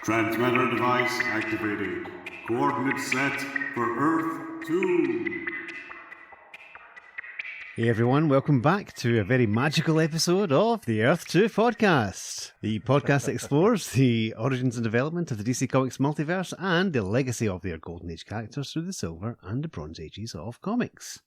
Transmitter device activated. Coordinates set for Earth 2. Hey everyone, welcome back to a very magical episode of the Earth 2 podcast. The podcast explores the origins and development of the DC Comics multiverse and the legacy of their Golden Age characters through the Silver and the Bronze Ages of comics.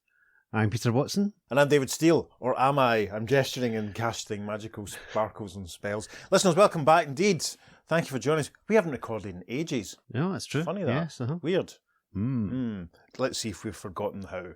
I'm Peter Watson. And I'm David Steele, or am I? I'm gesturing and casting magical sparkles and spells. Listeners, welcome back indeed. Thank you for joining us. We haven't recorded in ages. No, that's true. Funny that. Yes, Weird. Let's see if we've forgotten how.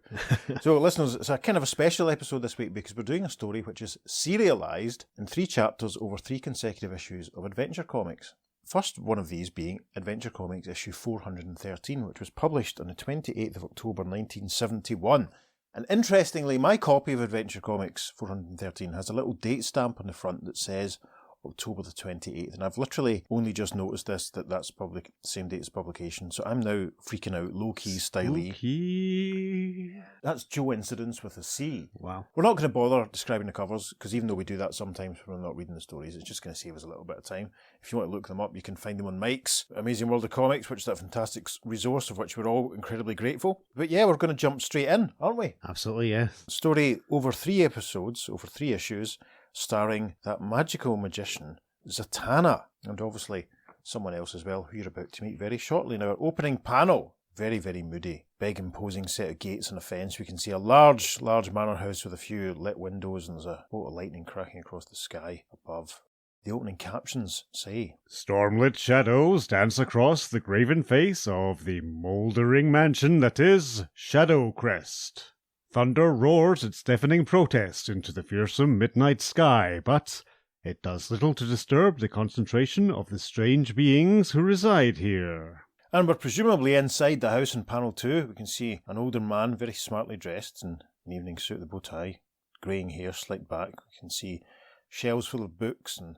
So, listeners, it's a kind of a special episode this week because we're doing a story which is serialised in 3 chapters over 3 consecutive issues of Adventure Comics. First one of these being Adventure Comics issue 413, which was published on the 28th of October 1971. And interestingly, my copy of Adventure Comics 413 has a little date stamp on the front that says October the 28th, and I've literally only just noticed that's probably the same date as publication, so I'm now freaking out, low-key styly. Spooky. That's coincidence with a C. Wow. We're not going to bother describing the covers, because even though we do that sometimes when we're not reading the stories, it's just going to save us a little bit of time. If you want to look them up, you can find them on Mike's Amazing World of Comics, which is that fantastic resource of which we're all incredibly grateful. But yeah, we're going to jump straight in, aren't we? Absolutely, yeah. Story over 3 episodes, over 3 issues, starring that magical magician, Zatanna, and obviously someone else as well, who you're about to meet very shortly. Now, our opening panel, very, very moody. Big, imposing set of gates and a fence. We can see a large manor house with a few lit windows, and there's a bolt of lightning cracking across the sky above. The opening captions say, Stormlit shadows dance across the graven face of the mouldering mansion that is Shadowcrest. Thunder roars its deafening protest into the fearsome midnight sky, but it does little to disturb the concentration of the strange beings who reside here. And we're presumably inside the house in panel 2. We can see an older man, very smartly dressed in an evening suit with a bow tie, greying hair slicked back. We can see shelves full of books and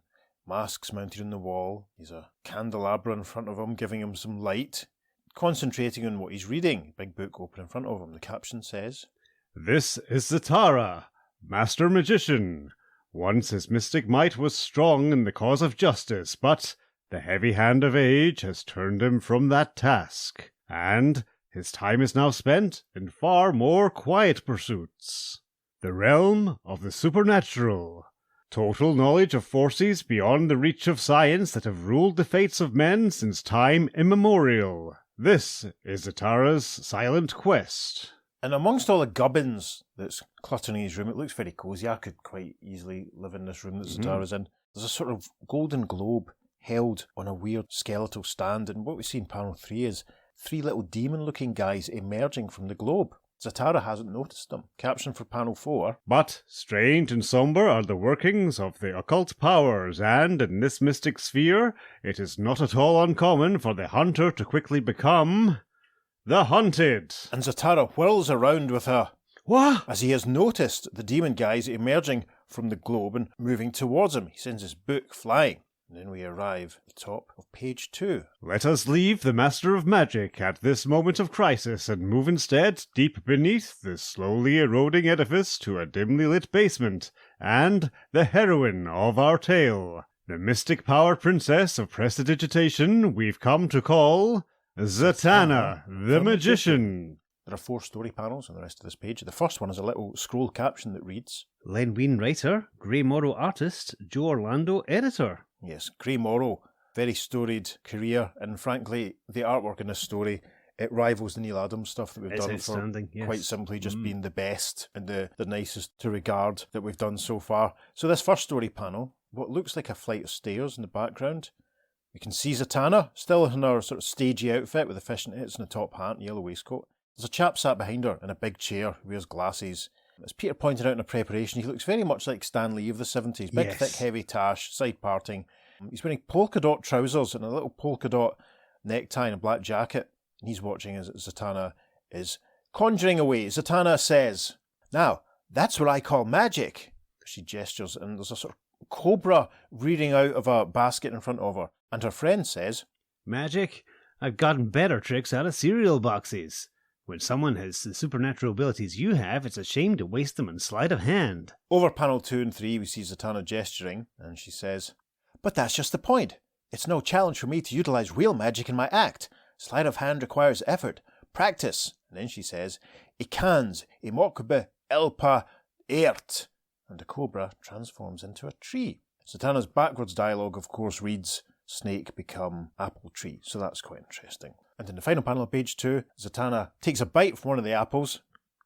masks mounted on the wall. There's a candelabra in front of him, giving him some light, concentrating on what he's reading. Big book open in front of him. The caption says, This is Zatara, Master Magician. Once his mystic might was strong in the cause of justice, but the heavy hand of age has turned him from that task, and his time is now spent in far more quiet pursuits. The realm of the supernatural. Total knowledge of forces beyond the reach of science that have ruled the fates of men since time immemorial. This is Zatara's silent quest. And amongst all the gubbins that's cluttering his room, it looks very cosy. I could quite easily live in this room that Zatara's in. There's a sort of golden globe held on a weird skeletal stand, and what we see in panel 3 is 3 little demon-looking guys emerging from the globe. Zatara hasn't noticed them. Caption for panel 4. But strange and sombre are the workings of the occult powers, and in this mystic sphere, it is not at all uncommon for the hunter to quickly become the hunted. And Zatara whirls around with her. What? As he has noticed the demon guys emerging from the globe and moving towards him. He sends his book flying. And then we arrive at the top of page 2. Let us leave the Master of Magic at this moment of crisis and move instead deep beneath the slowly eroding edifice to a dimly lit basement, and the heroine of our tale, the mystic-powered princess of prestidigitation we've come to call Zatanna the Magician. There are 4 story panels on the rest of this page. The first one is a little scroll caption that reads, Len Wein writer, Grey Morrow artist, Joe Orlando editor. Yes, Grey Morrow, very storied career, and frankly, the artwork in this story, it rivals the Neil Adams stuff that we've done for quite simply just being the best and the nicest to regard that we've done so far. So this first story panel, what looks like a flight of stairs in the background, we can see Zatanna, still in her sort of stagey outfit with the fishing hits and a top hat and yellow waistcoat. There's a chap sat behind her in a big chair who wears glasses. As Peter pointed out in a preparation, he looks very much like Stan Lee of the 70s. Big, thick, heavy tash, side parting. He's wearing polka dot trousers and a little polka dot necktie and a black jacket. And he's watching as Zatanna is conjuring away. Zatanna says, Now, that's what I call magic. She gestures, and there's a sort of cobra rearing out of a basket in front of her. And her friend says, Magic? I've gotten better tricks out of cereal boxes. When someone has the supernatural abilities you have, it's a shame to waste them on sleight of hand. Over panel 2 and 3, we see Zatanna gesturing, and she says, But that's just the point. It's no challenge for me to utilize real magic in my act. Sleight of hand requires effort, practice. And then she says, Ikans, imokbe elpa ert. And the cobra transforms into a tree. Zatanna's backwards dialogue, of course, reads, snake become apple tree. So that's quite interesting. And in the final panel of page 2, Zatanna takes a bite from one of the apples,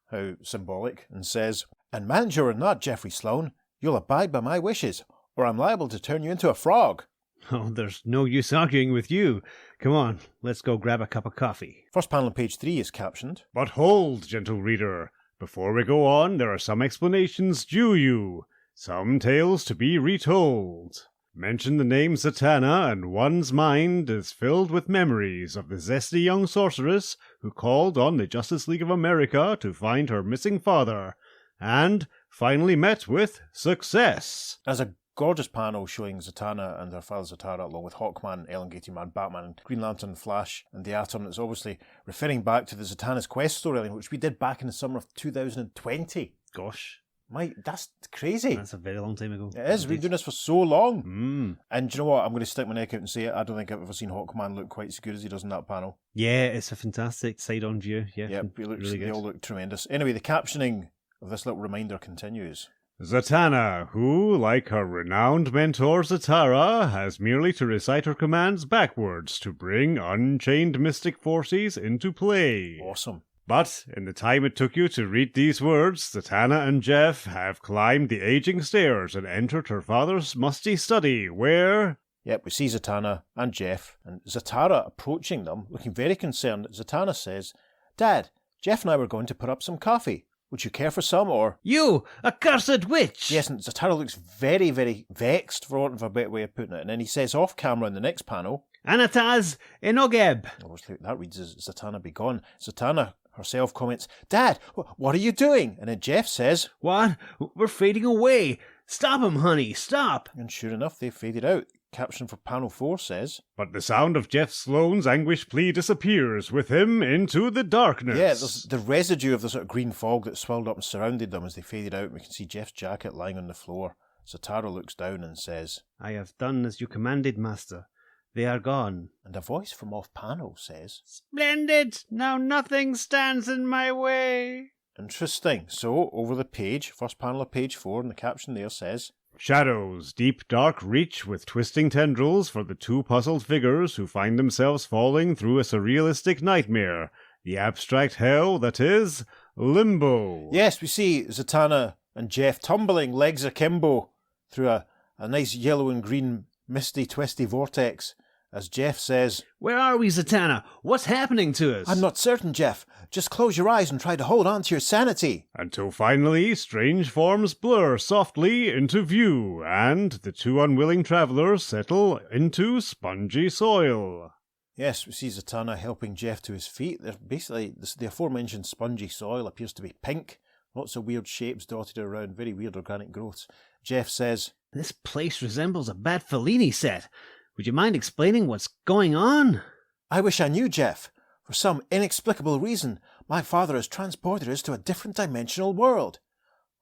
how symbolic, and says, and manager or not, Geoffrey Sloane, you'll abide by my wishes, or I'm liable to turn you into a frog. Oh, there's no use arguing with you. Come on, let's go grab a cup of coffee. First panel on page 3 is captioned. But hold, gentle reader. Before we go on, there are some explanations due you. Some tales to be retold. Mention the name Zatanna, and one's mind is filled with memories of the zesty young sorceress who called on the Justice League of America to find her missing father, and finally met with success. As a gorgeous panel showing Zatanna and her father Zatara along with Hawkman, Elongated Man, Batman, and Green Lantern, Flash, and the Atom. It's obviously referring back to the Zatanna's Quest storyline, which we did back in the summer of 2020. Gosh. Mike, that's crazy. That's a very long time ago. It is. We've been doing this for so long. And do you know what? I'm going to stick my neck out and say it. I don't think I've ever seen Hawkman look quite as good as he does in that panel. Yeah, it's a fantastic side-on view. Yeah, he looks, really good. They all look tremendous. Anyway, the captioning of this little reminder continues. Zatanna, who, like her renowned mentor Zatara, has merely to recite her commands backwards to bring unchained mystic forces into play. Awesome. But in the time it took you to read these words, Zatanna and Jeff have climbed the aging stairs and entered her father's musty study, where... Yep, we see Zatanna and Jeff, and Zatara approaching them, looking very concerned. Zatanna says, Dad, Jeff and I were going to put up some coffee. Would you care for some, or... You accursed witch! Yes, and Zatara looks very, very vexed, for want of a better way of putting it. And then he says off camera in the next panel... Anataz Enogeb! Obviously, that reads as Zatanna be gone. Zatanna herself comments, Dad, what are you doing? And then Jeff says... What? We're fading away. Stop him, honey, stop! And sure enough, they faded out. Caption for panel 4 says... But the sound of Jeff Sloane's anguished plea disappears with him into the darkness. Yeah, there's the residue of the sort of green fog that swelled up and surrounded them as they faded out. We can see Jeff's jacket lying on the floor. Zatara looks down and says... I have done as you commanded, Master. They are gone. And a voice from off panel says... Splendid! Now nothing stands in my way. Interesting. So, over the page, first panel of page 4, and the caption there says... Shadows, deep dark reach with twisting tendrils for the two puzzled figures who find themselves falling through a surrealistic nightmare, the abstract hell that is Limbo. Yes, we see Zatanna and Jeff tumbling legs akimbo through a nice yellow and green misty twisty vortex. As Jeff says, Where are we, Zatanna? What's happening to us? I'm not certain, Jeff. Just close your eyes and try to hold on to your sanity. Until finally, strange forms blur softly into view, and the two unwilling travellers settle into spongy soil. Yes, we see Zatanna helping Jeff to his feet. They're basically, the aforementioned spongy soil appears to be pink. Lots of weird shapes dotted around, very weird organic growths. Jeff says, This place resembles a bad Fellini set. Would you mind explaining what's going on? I wish I knew, Jeff. For some inexplicable reason, my father has transported us to a different dimensional world.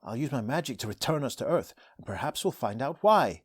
I'll use my magic to return us to Earth, and perhaps we'll find out why.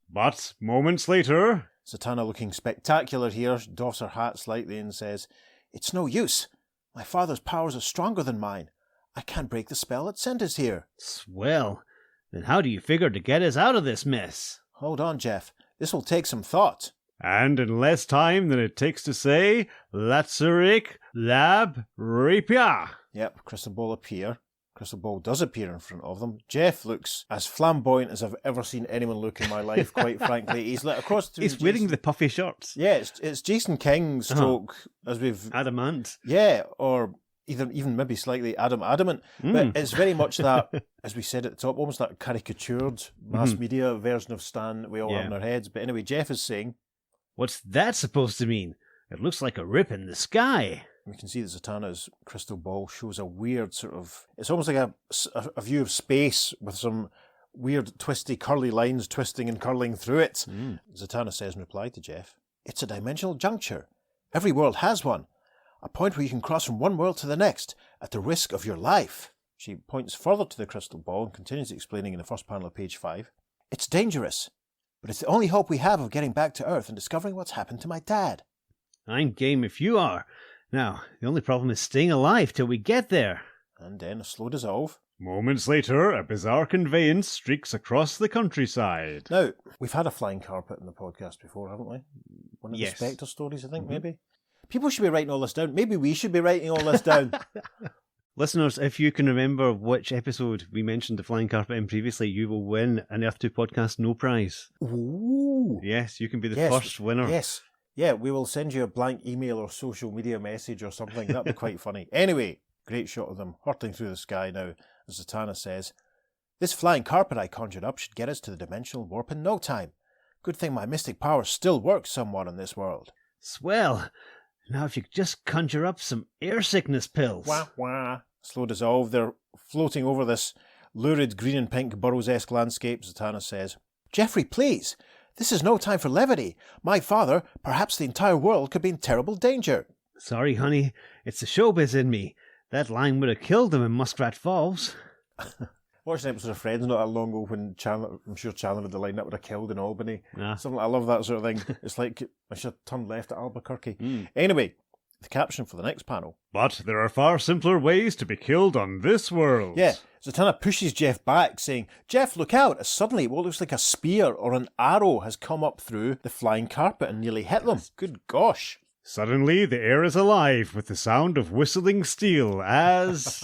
But moments later... Zatanna, looking spectacular here, doffs her hat slightly and says, It's no use. My father's powers are stronger than mine. I can't break the spell that sent us here. Swell. Then how do you figure to get us out of this mess? Hold on, Jeff. This will take some thought. And in less time than it takes to say, Latsuric Lab Rapia. Yep, Crystal Ball appear. Crystal Ball does appear in front of them. Jeff looks as flamboyant as I've ever seen anyone look in my life, quite frankly. He's like across to He's wearing the puffy shorts. Yeah, it's Jason King's stroke, as we've... Adamant. Yeah, or even maybe slightly adamant. But it's very much that, as we said at the top, almost that caricatured mass media version of Stan that we all have in our heads. But anyway, Jeff is saying... What's that supposed to mean? It looks like a rip in the sky. We can see that Zatanna's crystal ball shows a weird sort of... It's almost like a view of space with some weird twisty curly lines twisting and curling through it. Zatanna says in reply to Jeff, It's a dimensional juncture. Every world has one. A point where you can cross from one world to the next at the risk of your life. She points further to the crystal ball and continues explaining in the first panel of page 5. It's dangerous, but it's the only hope we have of getting back to Earth and discovering what's happened to my dad. I'm game if you are. Now, the only problem is staying alive till we get there. And then a slow dissolve. Moments later, a bizarre conveyance streaks across the countryside. Now, we've had a flying carpet in the podcast before, haven't we? One of Yes. the Spectre stories, I think, maybe. People should be writing all this down. Maybe we should be writing all this down. Listeners, if you can remember which episode we mentioned the flying carpet in previously, you will win an Earth 2 Podcast No Prize. Ooh. Yes, you can be the first winner. Yes. Yeah, we will send you a blank email or social media message or something. That'd be quite funny. Anyway, great shot of them hurtling through the sky now, as Zatanna says, "This flying carpet I conjured up should get us to the dimensional warp in no time. Good thing my mystic power still works somewhat in this world." Swell. Now if you could just conjure up some air sickness pills. Wah, wah. Slow dissolve. They're floating over this lurid green and pink Burroughs-esque landscape, Zatanna says. "Geoffrey, please. This is no time for levity. My father, perhaps the entire world, could be in terrible danger." Sorry, honey. It's the showbiz in me. That line would have killed them in Muskrat Falls. Watched an episode of Friends not that long ago when Chandler, I'm sure Chandler had the line that would have killed in Albany. Something I love that sort of thing. It's like I should have turned left at Albuquerque. Anyway, the caption for the next panel. But there are far simpler ways to be killed on this world. Yeah, Zatanna pushes Jeff back, saying, "Jeff, look out," as suddenly what looks like a spear or an arrow has come up through the flying carpet and nearly hit them. Good gosh. Suddenly, the air is alive with the sound of whistling steel as...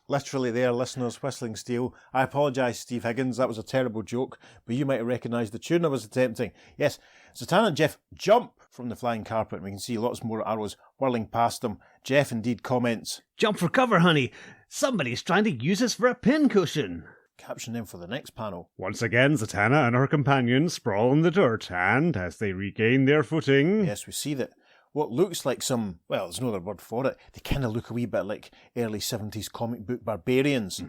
Literally there, listeners, whistling steel. I apologise, Steve Higgins, that was a terrible joke, but you might have recognised the tune I was attempting. Yes, Zatanna and Jeff jump from the flying carpet, and we can see lots more arrows whirling past them. Jeff indeed comments, "Jump for cover, honey. Somebody's trying to use us for a pincushion." Caption then for the next panel. Once again, Zatanna and her companions sprawl in the dirt, and as they regain their footing... Yes, we see that what looks like some, well, there's no other word for it, they kind of look a wee bit like early 70s comic book barbarians,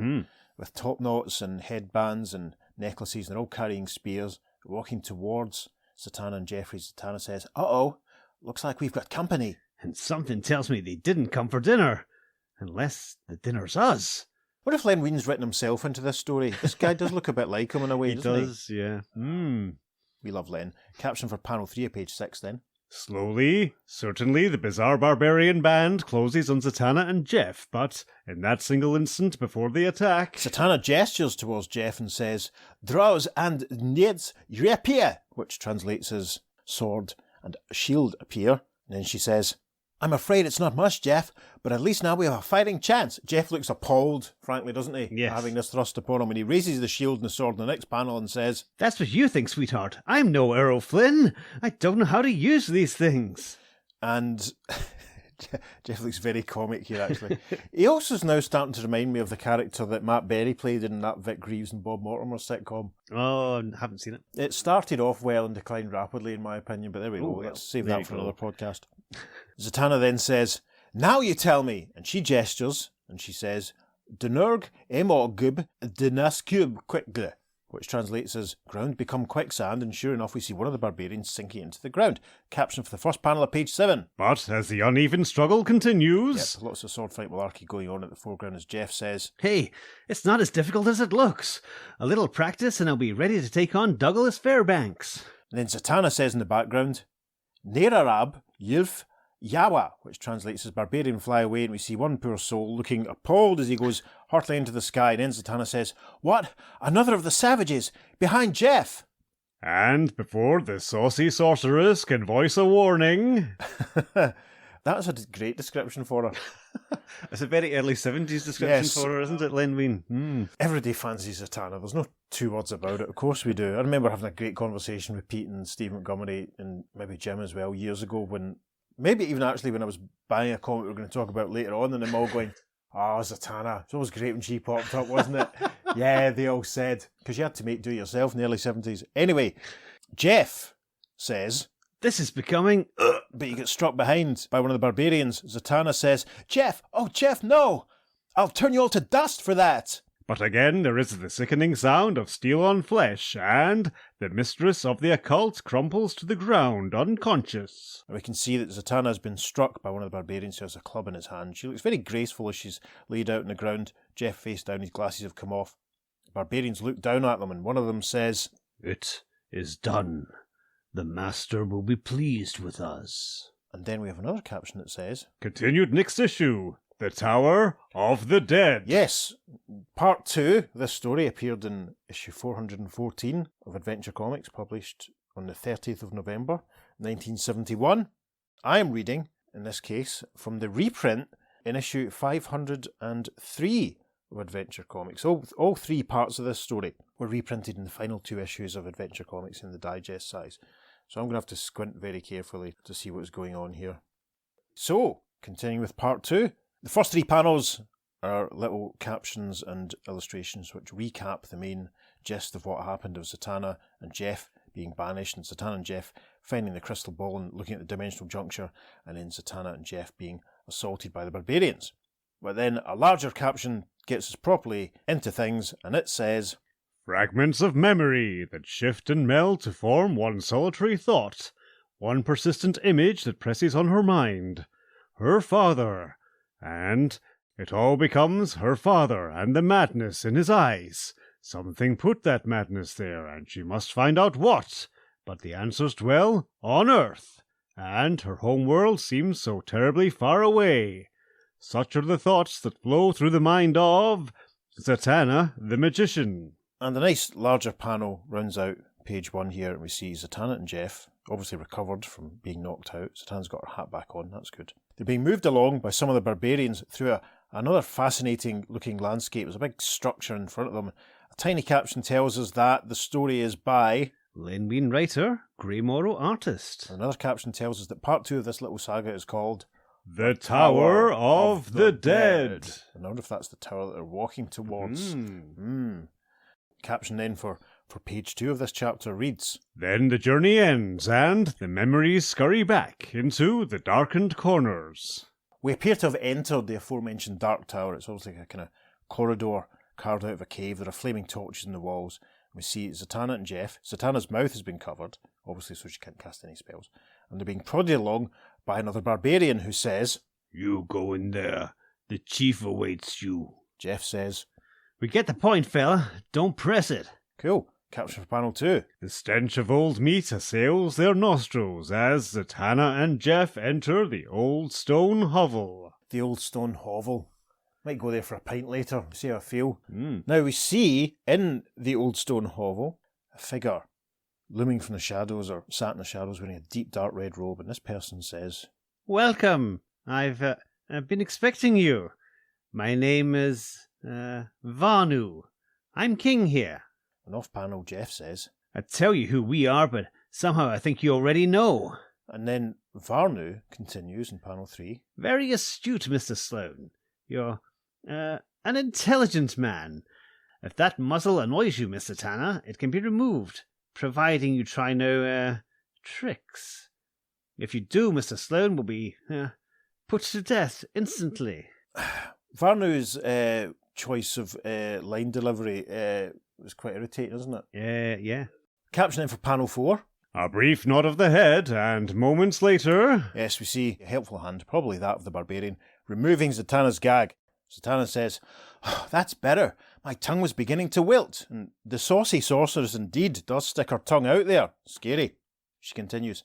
with top knots and headbands and necklaces, and they're all carrying spears, walking towards Zatanna and Geoffrey. Zatanna says, "Uh-oh, looks like we've got company." And something tells me they didn't come for dinner. Unless the dinner's us. What if Len Wein's written himself into this story? This guy does look a bit like him in a way, doesn't he? He does, yeah. We love Len. Caption for panel 3 of page 6 then. Slowly, certainly, the bizarre barbarian band closes on Zatanna and Jeff, but in that single instant before the attack... Zatanna gestures towards Jeff and says, "Draws and Nieds reappear," which translates as sword and shield appear. And then she says, "I'm afraid it's not much, Jeff, but at least now we have a fighting chance." Jeff looks appalled, frankly, doesn't he? Yes. Having this thrust upon him, and he raises the shield and the sword in the next panel and says, That's what you think, sweetheart. I'm no Errol Flynn. I don't know how to use these things. and Jeff looks very comic here, actually. He also is now starting to remind me of the character that Matt Berry played in that Vic Reeves and Bob Mortimer sitcom. Oh, haven't seen it. It started off well and declined rapidly, in my opinion, but there we go. well, Let's save there that you for go. another podcast. Zatanna then says, "Now you tell me," and she gestures, and she says, "Dunurg emogub dinaskub quickly," which translates as "ground become quicksand," and sure enough we see one of the barbarians sinking into the ground. Caption for the first panel of page 7. But as the uneven struggle continues... Yep, lots of sword fight malarkey going on at the foreground as Jeff says, Hey, it's not as difficult as it looks. A little practice and I'll be ready to take on Douglas Fairbanks. and then Zatanna says in the background, "Nerarab Yilf Yawa," which translates as "barbarian fly away," and we see one poor soul looking appalled as he goes hurtling into the sky, and then Zatanna says, "What? Another of the savages! Behind Jeff!" And before the Saucy Sorceress can voice a warning... That's a great description for her. It's a very early 70s description Yes. for her, isn't it, Len Wein? Everybody fancies Zatanna. There's no two words about it. Of course we do. I remember having a great conversation with Pete and Steve Montgomery and maybe Jim as well years ago when, maybe even actually when I was buying a comic we're going to talk about later on, and them all going, "Oh, Zatanna. It's always great when she popped up, wasn't it?" Yeah, they all said. Because you had to do it yourself in the early 70s. Anyway, Jeff says, This is becoming... but you get struck behind by one of the barbarians. Zatanna says, "Jeff! Oh, Jeff, no! I'll turn you all to dust for that!" But again there is the sickening sound of steel on flesh, and the mistress of the occult crumples to the ground unconscious. And we can see that Zatanna has been struck by one of the barbarians who has a club in his hand. She looks very graceful as she's laid out on the ground. Jeff face down, his glasses have come off. barbarians look down at them, and one of them says, "It is done. The master will be pleased with us." And then we have another caption that says, Continued next issue, The Tower of the Dead. yes, part 2 of this story appeared in issue 414 of Adventure Comics, published on the 30th of November, 1971. I am reading, in this case, from the reprint in issue 503 of Adventure Comics. All 3 parts of this story were reprinted in the final 2 issues of Adventure Comics in the digest size. So I'm going to have to squint very carefully to see what's going on here. So, continuing with part 2. The first 3 panels are little captions and illustrations which recap the main gist of what happened of Zatanna and Jeff being banished, and Zatanna and Jeff finding the crystal ball and looking at the dimensional juncture, and then Zatanna and Jeff being assaulted by the barbarians. But then a larger caption gets us properly into things, and it says, Fragments of memory that shift and meld to form one solitary thought, one persistent image that presses on her mind. Her father. And it all becomes her father and the madness in his eyes. Something put that madness there, and she must find out what. But the answers dwell on Earth, and her home world seems so terribly far away. Such are the thoughts that flow through the mind of Zatanna the Magician. And a nice larger panel rounds out page 1 here, and we see Zatanna and Jeff, obviously recovered from being knocked out. Zatanna's got her hat back on, that's good. They're being moved along by some of the barbarians through another fascinating looking landscape. There's a big structure in front of them. A tiny caption tells us that the story is by Len Wein writer, Grey Morrow artist. Another caption tells us that part 2 of this little saga is called The Tower of the Dead. I wonder if that's the tower that they're walking towards. Caption then for page 2 of this chapter reads, Then the journey ends, and the memories scurry back into the darkened corners. We appear to have entered the aforementioned Dark Tower. It's almost like a kind of corridor carved out of a cave. There are flaming torches in the walls. We see Zatanna and Jeff. Zatanna's mouth has been covered, obviously so she can't cast any spells. And they're being prodded along by another barbarian who says, You go in there. The chief awaits you. Jeff says, We get the point, fella. Don't press it. Cool. Caption for panel 2. The stench of old meat assails their nostrils as Zatanna and Jeff enter the old stone hovel. The old stone hovel. Might go there for a pint later, see how I feel. Now we see in the old stone hovel a figure looming from the shadows, or sat in the shadows, wearing a deep dark red robe, and this person says, Welcome. I've been expecting you. My name is Vanu. I'm king here. And off panel Jeff says, I tell you who we are, but somehow I think you already know. And then Varnu continues in panel 3. Very astute, Mr. Sloane. You're an intelligent man. If that muzzle annoys you, Mr. Tanner, it can be removed, providing you try no tricks. If you do, Mr. Sloane will be put to death instantly. Varnu's choice of line delivery was quite irritating, isn't it? Yeah. Caption in for panel 4. A brief nod of the head, and moments later... Yes, we see a helpful hand, probably that of the barbarian, removing Zatanna's gag. Zatanna says, That's better. My tongue was beginning to wilt, and the Saucy Sorceress indeed does stick her tongue out there. Scary. She continues,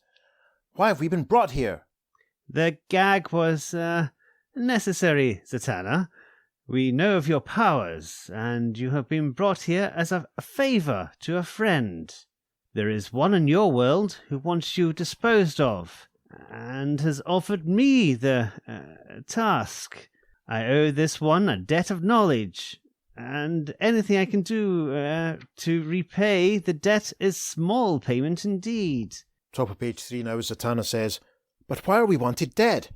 Why have we been brought here? The gag was necessary, Zatanna. We know of your powers, and you have been brought here as a favour to a friend. There is one in your world who wants you disposed of, and has offered me the task. I owe this one a debt of knowledge, and anything I can do to repay the debt is small payment indeed. Top of page 3 now, Zatanna says, But why are we wanted dead?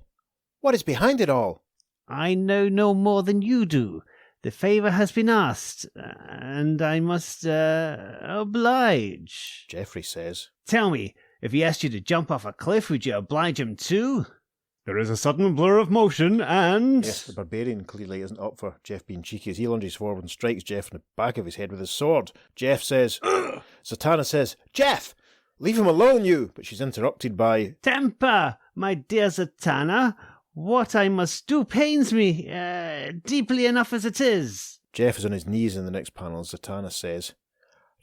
What is behind it all? I know no more than you do. The favour has been asked, and I must oblige. Geoffrey says, Tell me, if he asked you to jump off a cliff, would you oblige him too? There is a sudden blur of motion, and... Yes, the barbarian clearly isn't up for Jeff being cheeky as he lunges forward and strikes Jeff in the back of his head with his sword. Jeff says, Zatanna says, Jeff, leave him alone, you! But she's interrupted by, Temper, my dear Zatanna. What I must do pains me deeply enough as it is. Jeff is on his knees in the next panel. Zatanna says,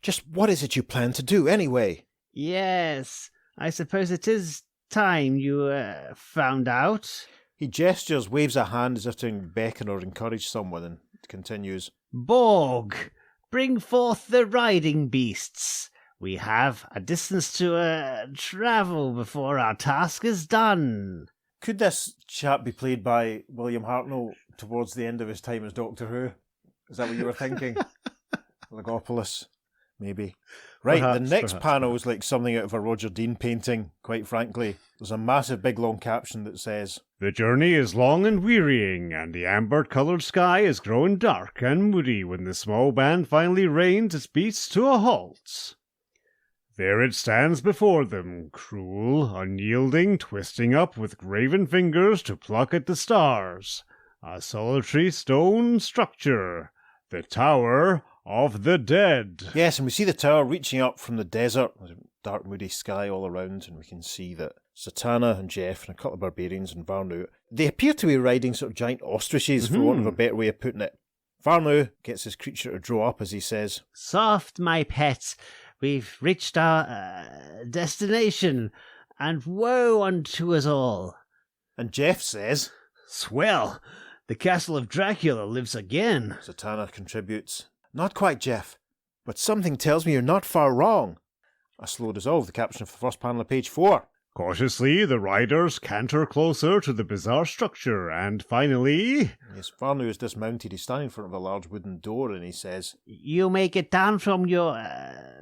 "Just what is it you plan to do, anyway?" Yes, I suppose it is time you found out. He gestures, waves a hand as if to beckon or encourage someone, and continues, "Borg, bring forth the riding beasts. We have a distance to travel before our task is done." Could this chap be played by William Hartnell towards the end of his time as Doctor Who? Is that what you were thinking? Logopolis, maybe. Right, Perhaps, the next perhaps. panel is like something out of a Roger Dean painting, quite frankly. There's a massive big long caption that says, The journey is long and wearying, and the amber-coloured sky is growing dark and moody when the small band finally reins its beasts to a halt. There it stands before them, cruel, unyielding, twisting up with graven fingers to pluck at the stars. A solitary stone structure, the Tower of the Dead. Yes, and we see the tower reaching up from the desert. There's a dark, moody sky all around, and we can see that Zatanna and Jeff and a couple of barbarians and Varnu, they appear to be riding sort of giant ostriches, for want of a better way of putting it. Varnu gets his creature to draw up as he says, "Soft, my pet. We've reached our destination, and woe unto us all." and Jeff says, "Swell, the castle of Dracula lives again." Zatanna contributes, "Not quite, Jeff, but something tells me you're not far wrong." A slow dissolve, the caption of the first panel of page 4. Cautiously, the riders canter closer to the bizarre structure, and finally... Yes, Varnu is dismounted. He's standing in front of a large wooden door, and he says, "You may get down from your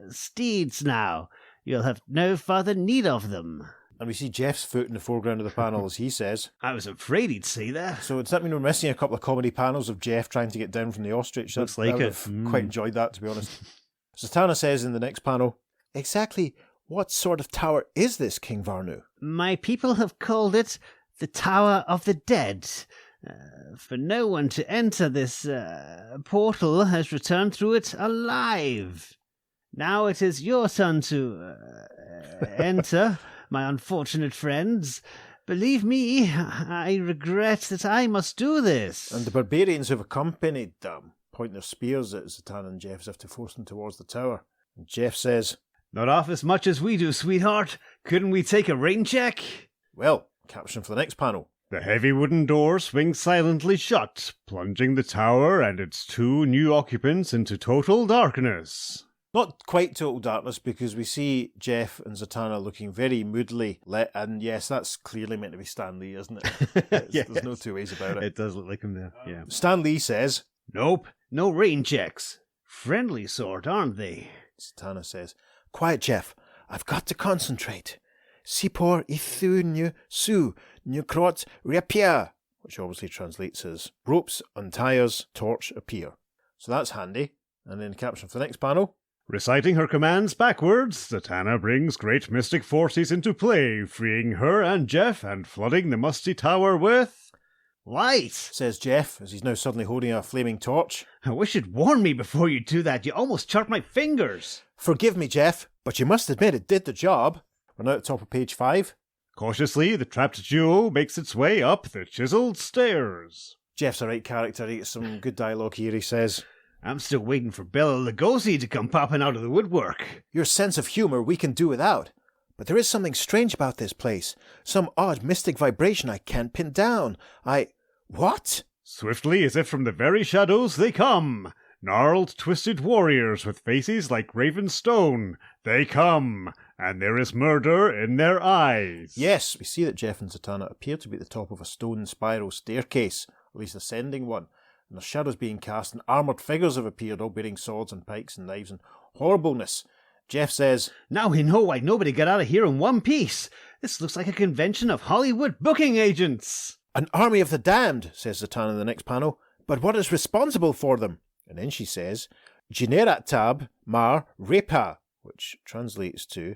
steeds now. You'll have no further need of them." and we see Jeff's foot in the foreground of the panel as he says. I was afraid he'd say that. So does that mean we're missing a couple of comedy panels of Jeff trying to get down from the ostrich? Looks like I would it. have quite enjoyed that, to be honest. Zatanna says in the next panel, "Exactly what sort of tower is this, King Varnu?" My people have called it the Tower of the Dead. For no one to enter this portal has returned through it alive. Now it is your turn to enter, my unfortunate friends. Believe me, I regret that I must do this. And the barbarians who've accompanied them point their spears at Zatanna and Jeff as if to force them towards the tower. And Jeff says, "Not off as much as we do, sweetheart. Couldn't we take a rain check?" well, caption for the next panel. The heavy wooden door swings silently shut, plunging the tower and its two new occupants into total darkness. Not quite total darkness, because we see Jeff and Zatanna looking very moodily lit, and yes, that's clearly meant to be Stan Lee, isn't it? Yes. There's no two ways about it. It does look like him there, yeah. Stan Lee says, Nope, no rain checks. Friendly sort, aren't they? Zatanna says, "Quiet, Jeff. I've got to concentrate. Sipor ithu nu su nu krot reappear," which obviously translates as ropes, untires, torch, appear. So that's handy. And then the caption for the next panel. Reciting her commands backwards, Zatanna brings great mystic forces into play, freeing her and Jeff and flooding the musty tower with... light! Says Jeff, as he's now suddenly holding a flaming torch. I wish you'd warn me before you do that. You almost charred my fingers. "Forgive me, Jeff, but you must admit it did the job." We're now at the top of page 5. Cautiously, the trapped duo makes its way up the chiseled stairs. Jeff's a right character. He gets some good dialogue here. He says, I'm still waiting for Bela Lugosi to come popping out of the woodwork. "Your sense of humour we can do without. But there is something strange about this place. Some odd mystic vibration I can't pin down. What?" Swiftly, as if from the very shadows, they come. Gnarled, twisted warriors with faces like graven stone. They come, and there is murder in their eyes. Yes, we see that Jeff and Zatanna appear to be at the top of a stone spiral staircase, at least ascending one. And the shadows being cast, and armoured figures have appeared, all bearing swords and pikes and knives and horribleness. Jeff says, Now we know why nobody got out of here in one piece. This looks like a convention of Hollywood booking agents. "An army of the damned," says Zatanna in the next panel. "But what is responsible for them?" And then she says, "Generat tab mar repa," which translates to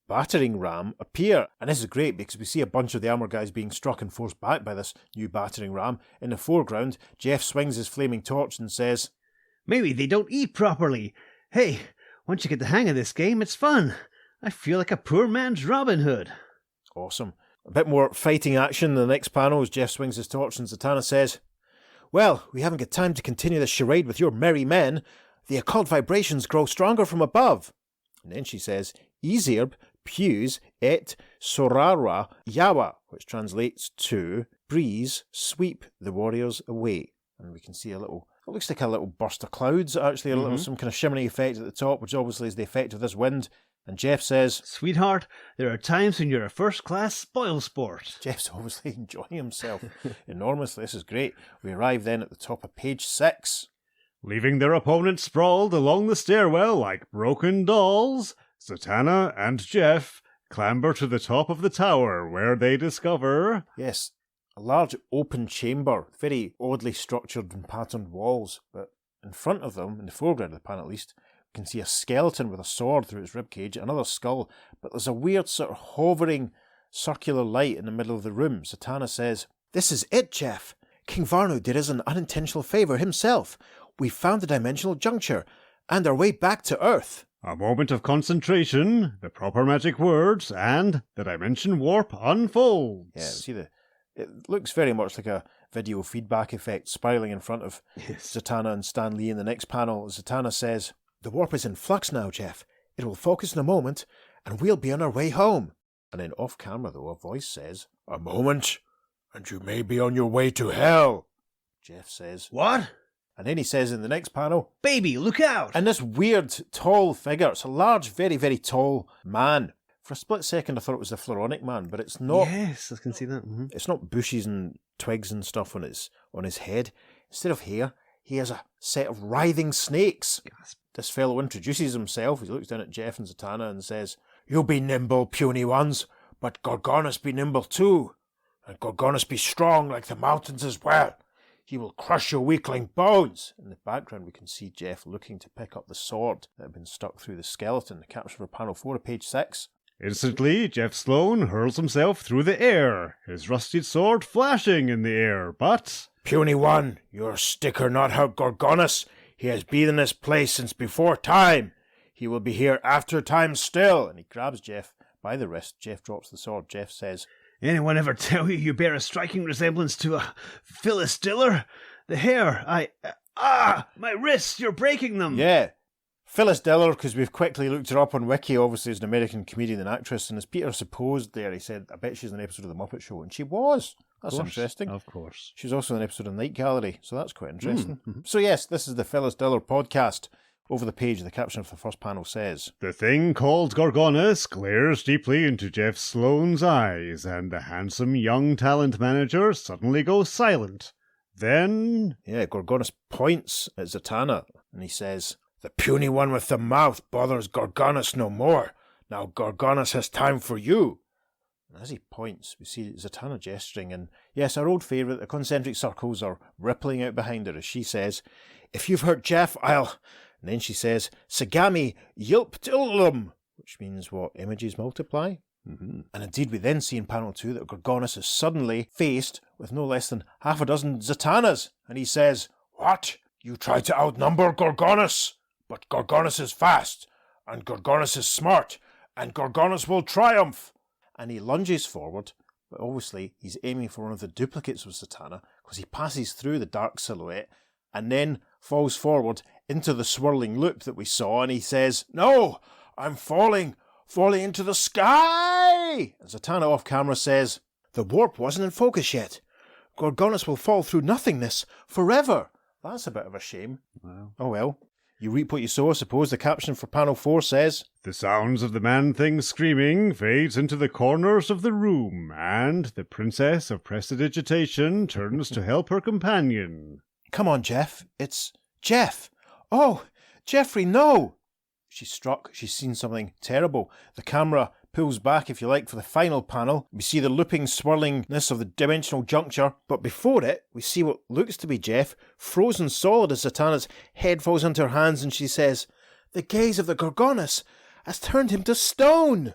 battering ram appear. And this is great because we see a bunch of the armour guys being struck and forced back by this new battering ram. In the foreground, Jeff swings his flaming torch and says, Maybe they don't eat properly. Hey, once you get the hang of this game, it's fun. I feel like a poor man's Robin Hood. Awesome. A bit more fighting action in the next panel as Jeff swings his torch and Zatanna says, Well, we haven't got time to continue this charade with your merry men. The occult vibrations grow stronger from above. And then she says, Izirb Pews et Sorara Yawa, which translates to breeze, sweep the warriors away. And we can see it looks like a little burst of clouds, actually, some kind of shimmering effect at the top, which obviously is the effect of this wind. And Jeff says, Sweetheart, there are times when you're a first-class spoil sport. Jeff's obviously enjoying himself enormously. This is great. We arrive then at the top of page 6. Leaving their opponents sprawled along the stairwell like broken dolls, Zatanna and Jeff clamber to the top of the tower, where they discover... Yes, a large open chamber, very oddly structured and patterned walls, but in front of them, in the foreground of the panel at least, we can see a skeleton with a sword through its ribcage, another skull, but there's a weird sort of hovering circular light in the middle of the room. Zatanna says, This is it, Jeff. King Varno did us an unintentional favour himself. We found the dimensional juncture, and our way back to Earth. A moment of concentration, the proper magic words, and the dimension warp unfolds. Yeah, see it looks very much like a video feedback effect spiralling in front of Zatanna and Stan Lee in the next panel. Zatanna says, The warp is in flux now, Jeff. It will focus in a moment, and we'll be on our way home. And then off camera, though, a voice says, A moment, and you may be on your way to hell. Jeff says, What? And then he says in the next panel, Baby, look out! And this weird, tall figure, it's a large, very, very tall man. For a split second, I thought it was the Floronic Man, but it's not. Yes, I can see that. Mm-hmm. It's not bushes and twigs and stuff on his head. Instead of hair, he has a set of writhing snakes. Gasp. This fellow introduces himself. He looks down at Jeff and Zatanna and says, You be nimble, puny ones, but Gorgonus be nimble too. And Gorgonus be strong like the mountains as well. He will crush your weakling bones. In the background, we can see Jeff looking to pick up the sword that had been stuck through the skeleton. The caption for panel 4 of page 6. Instantly, Jeff Sloan hurls himself through the air, his rusted sword flashing in the air, but... Puny one, your sticker not help Gorgonus. He has been in this place since before time. He will be here after time still. And he grabs Jeff by the wrist. Jeff drops the sword. Jeff says, Anyone ever tell you bear a striking resemblance to a Phyllis Diller? The hair, my wrists, you're breaking them. Yeah. Phyllis Diller, because we've quickly looked her up on Wiki, obviously is an American comedian and actress, and as Peter supposed there, he said, I bet she's in an episode of The Muppet Show, and she was. That's interesting. Of course. She was also in an episode of Night Gallery, so that's quite interesting. Mm-hmm. So yes, this is the Phyllis Diller podcast. Over the page, the caption of the first panel says, The thing called Gorgonus glares deeply into Jeff Sloan's eyes, and the handsome young talent manager suddenly goes silent. Then... Yeah, Gorgonus points at Zatanna, and he says, The puny one with the mouth bothers Gorgonus no more. Now Gorgonus has time for you. And as he points, we see Zatanna gesturing, and yes, our old favourite, the concentric circles are rippling out behind her as she says, If you've hurt Jeff, I'll... And then she says, Sagami Yilptilum, which means what? Images multiply? Mm-hmm. And indeed, we then see in panel 2 that Gorgonus is suddenly faced with no less than half a dozen Zatannas. And he says, What? You try to outnumber Gorgonus? But Gorgonus is fast, and Gorgonus is smart, and Gorgonus will triumph. And he lunges forward, but obviously he's aiming for one of the duplicates of Zatanna, because he passes through the dark silhouette, and then falls forward into the swirling loop that we saw, and he says, No, I'm falling into the sky! And Zatanna off camera says, The warp wasn't in focus yet. Gorgonus will fall through nothingness forever. That's a bit of a shame. Wow. Oh well. You reap what you sow, I suppose. The caption for panel 4 says, The sounds of the man-thing screaming fades into the corners of the room, and the Princess of Prestidigitation turns to help her companion. Come on, Jeff. It's Jeff. Oh, Jeffrey, no! She's struck. She's seen something terrible. The camera pulls back, if you like, for the final panel. We see the looping swirlingness of the dimensional juncture, but before it, we see what looks to be Jeff, frozen solid as Zatanna's head falls into her hands, and she says, The gaze of the Gorgonus has turned him to stone!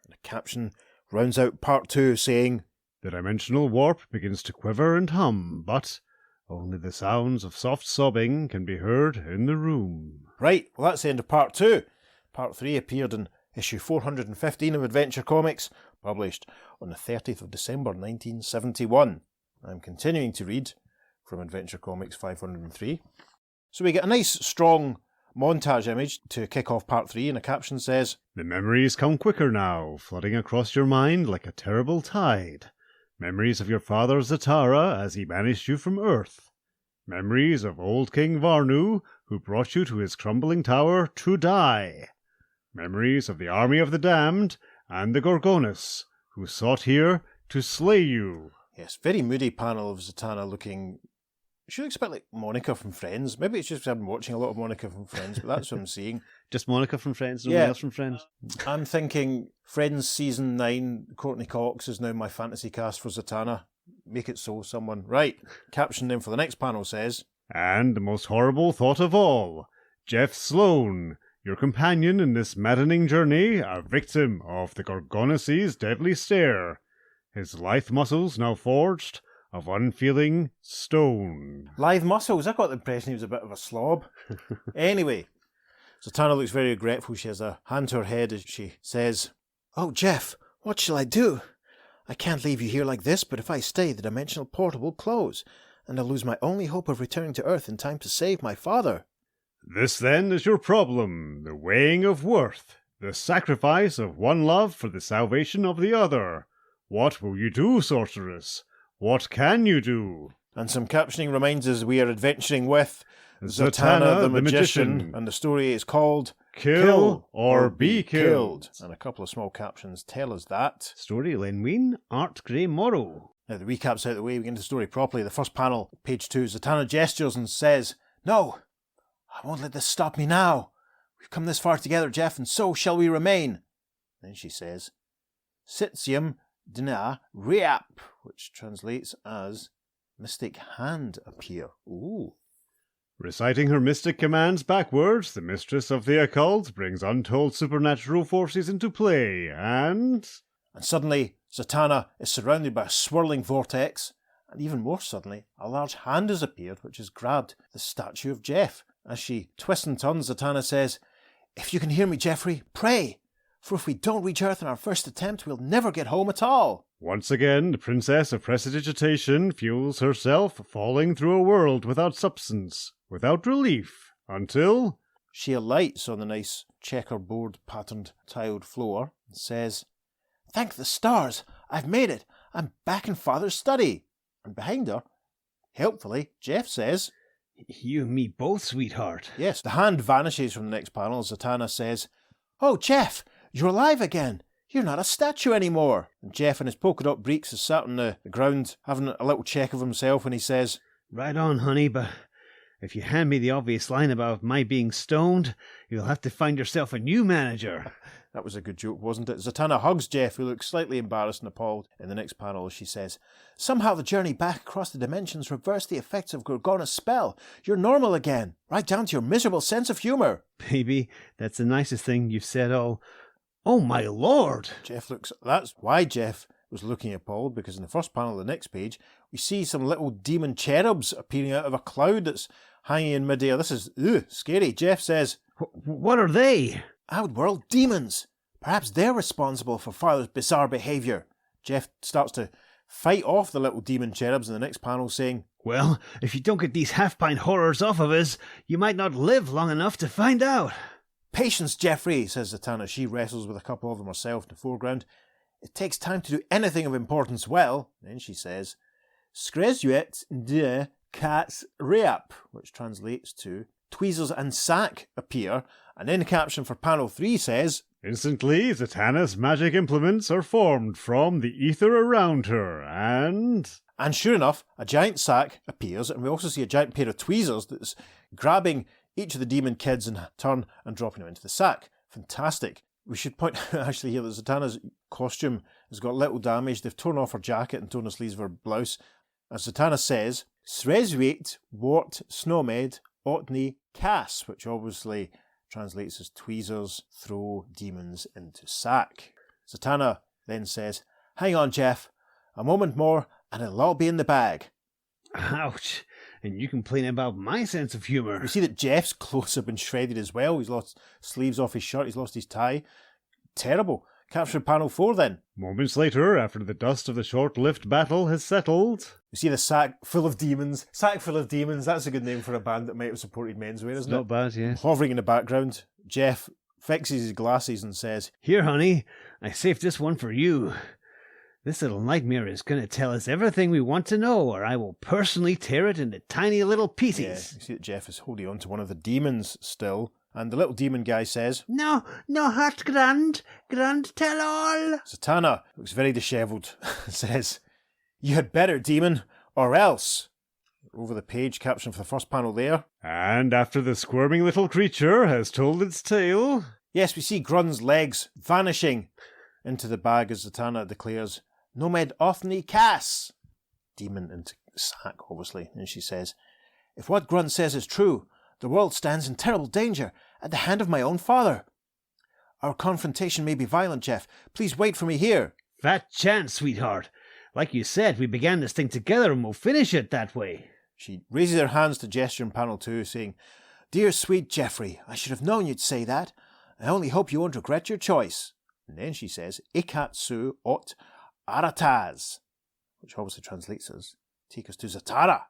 And the caption rounds out part 2, saying, The dimensional warp begins to quiver and hum, but only the sounds of soft sobbing can be heard in the room. Right, well that's the end of part 2. Part 3 appeared in issue 415 of Adventure Comics, published on the 30th of December 1971. I'm continuing to read from Adventure Comics 503. So we get a nice, strong montage image to kick off part 3, and a caption says, "The memories come quicker now, flooding across your mind like a terrible tide. Memories of your father Zatara as he banished you from Earth. Memories of old King Varnu, who brought you to his crumbling tower to die. Memories of the army of the damned and the Gorgonus, who sought here to slay you." Yes, very moody panel of Zatanna looking... You should expect like Monica from Friends. Maybe it's just because I've been watching a lot of Monica from Friends, but that's what I'm seeing. Just Monica from Friends, nobody else from Friends? I'm thinking Friends Season 9, Courtney Cox is now my fantasy cast for Zatanna. Make it so, someone. Right, caption then for the next panel says... "And the most horrible thought of all, Jeff Sloan, your companion in this maddening journey, a victim of the Gorgonus' deadly stare. His lithe muscles now forged of unfeeling stone." Lithe muscles? I got the impression he was a bit of a slob. Anyway, Zatanna looks very regretful. She has a hand to her head as she says, "Oh, Jeff, what shall I do? I can't leave you here like this, but if I stay, the dimensional portal will close, and I'll lose my only hope of returning to Earth in time to save my father." "This, then, is your problem, the weighing of worth, the sacrifice of one love for the salvation of the other. What will you do, sorceress? What can you do?" And some captioning reminds us we are adventuring with Zatanna the Magician, and the story is called Kill or Be Killed. And a couple of small captions tell us that. Story Len Wein, Art Gray Morrow. Now the recap's out of the way, we get into the story properly. The first panel, page 2, Zatanna gestures and says, "No, I won't let this stop me now. We've come this far together, Jeff, and so shall we remain." Then she says, "Sitium Dina Reap," which translates as mystic hand appear. Ooh. Reciting her mystic commands backwards, the mistress of the occult brings untold supernatural forces into play, and suddenly, Zatanna is surrounded by a swirling vortex, and even more suddenly, a large hand has appeared which has grabbed the statue of Jeff. As she twists and turns, Zatanna says, "If you can hear me, Jeffrey, pray! For if we don't reach Earth in our first attempt, we'll never get home at all." Once again, the Princess of Prestidigitation feels herself falling through a world without substance, without relief, until she alights on the nice checkerboard patterned tiled floor and says, "Thank the stars, I've made it. I'm back in Father's study." And behind her, helpfully, Jeff says, "You and me both, sweetheart." Yes, the hand vanishes from the next panel. Zatanna says, "Oh, Jeff, you're alive again. You're not a statue anymore." And Jeff in his polka dot breeks is sat on the ground having a little check of himself, and he says, "Right on, honey, but if you hand me the obvious line about my being stoned, you'll have to find yourself a new manager." That was a good joke, wasn't it? Zatanna hugs Jeff, who looks slightly embarrassed and appalled. In the next panel, she says, "Somehow the journey back across the dimensions reversed the effects of Gorgona's spell. You're normal again, right down to your miserable sense of humour." "Baby, that's the nicest thing you've said all... Oh, my lord!" Jeff looks... That's why Jeff was looking appalled, because in the first panel of the next page, we see some little demon cherubs appearing out of a cloud that's hanging in midair. This is scary. Jeff says, "What are they?" "Outworld demons. Perhaps they're responsible for Father's bizarre behaviour." Jeff starts to fight off the little demon cherubs in the next panel, saying, "Well, if you don't get these half-pint horrors off of us, you might not live long enough to find out." "Patience, Jeffrey," says Zatanna. She wrestles with a couple of them herself in the foreground. "It takes time to do anything of importance well." Then she says, "Skrezuet de cats reap," which translates to tweezers and sack appear. And then the caption for panel 3 says, "Instantly, Zatanna's magic implements are formed from the ether around her, and..." And sure enough, a giant sack appears, and we also see a giant pair of tweezers that's grabbing each of the demon kids in turn and dropping them into the sack. Fantastic. We should point out actually here that Zatanna's costume has got little damage. They've torn off her jacket and torn the sleeves of her blouse. As Zatanna says, "Sresweit wort snowmed otni cass," which obviously translates as tweezers throw demons into sack. Zatanna then says, "Hang on, Jeff. A moment more and it'll all be in the bag." Ouch. And you complain about my sense of humour. We see that Jeff's clothes have been shredded as well. He's lost sleeves off his shirt. He's lost his tie. Terrible. Capture panel 4 then. Moments later, after the dust of the short-lived battle has settled, we see the sack full of demons. Sack full of demons, that's a good name for a band that might have supported Menswear, isn't it? Not bad, yes. Hovering in the background, Jeff fixes his glasses and says, "Here, honey, I saved this one for you. This little nightmare is going to tell us everything we want to know, or I will personally tear it into tiny little pieces." Yeah, you see that Jeff is holding on to one of the demons still, and the little demon guy says, "No, heart grand tell all." Zatanna looks very dishevelled and says, "You had better, demon, or else." Over the page, caption for the first panel there. And after the squirming little creature has told its tale... Yes, we see Grun's legs vanishing into the bag as Zatanna declares, "Nomed Othni Cass." Demon into sack, obviously. And she says, "If what Grun says is true, the world stands in terrible danger at the hand of my own father. Our confrontation may be violent, Jeff. Please wait for me here." Fat chance, sweetheart. Like you said, we began this thing together and we'll finish it that way. She raises her hands to gesture in panel 2, saying, "Dear sweet Jeffrey, I should have known you'd say that. I only hope you won't regret your choice." And then she says, "Ikatsu ot arataz," which obviously translates as, "Take us to Zatara."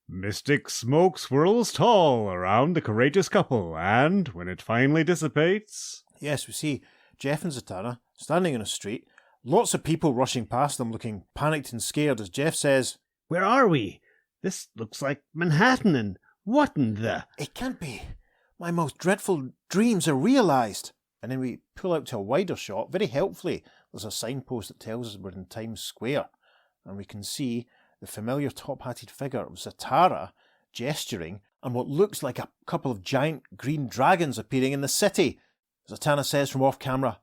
Mystic smoke swirls tall around the courageous couple, and when it finally dissipates... Yes, we see Jeff and Zatanna standing in a street, lots of people rushing past them looking panicked and scared as Jeff says, "Where are we? This looks like Manhattan, and what in the..." "It can't be. My most dreadful dreams are realised." And then we pull out to a wider shot. Very helpfully, there's a signpost that tells us we're in Times Square. And we can see the familiar top-hatted figure of Zatara gesturing and what looks like a couple of giant green dragons appearing in the city. Zatanna says from off-camera,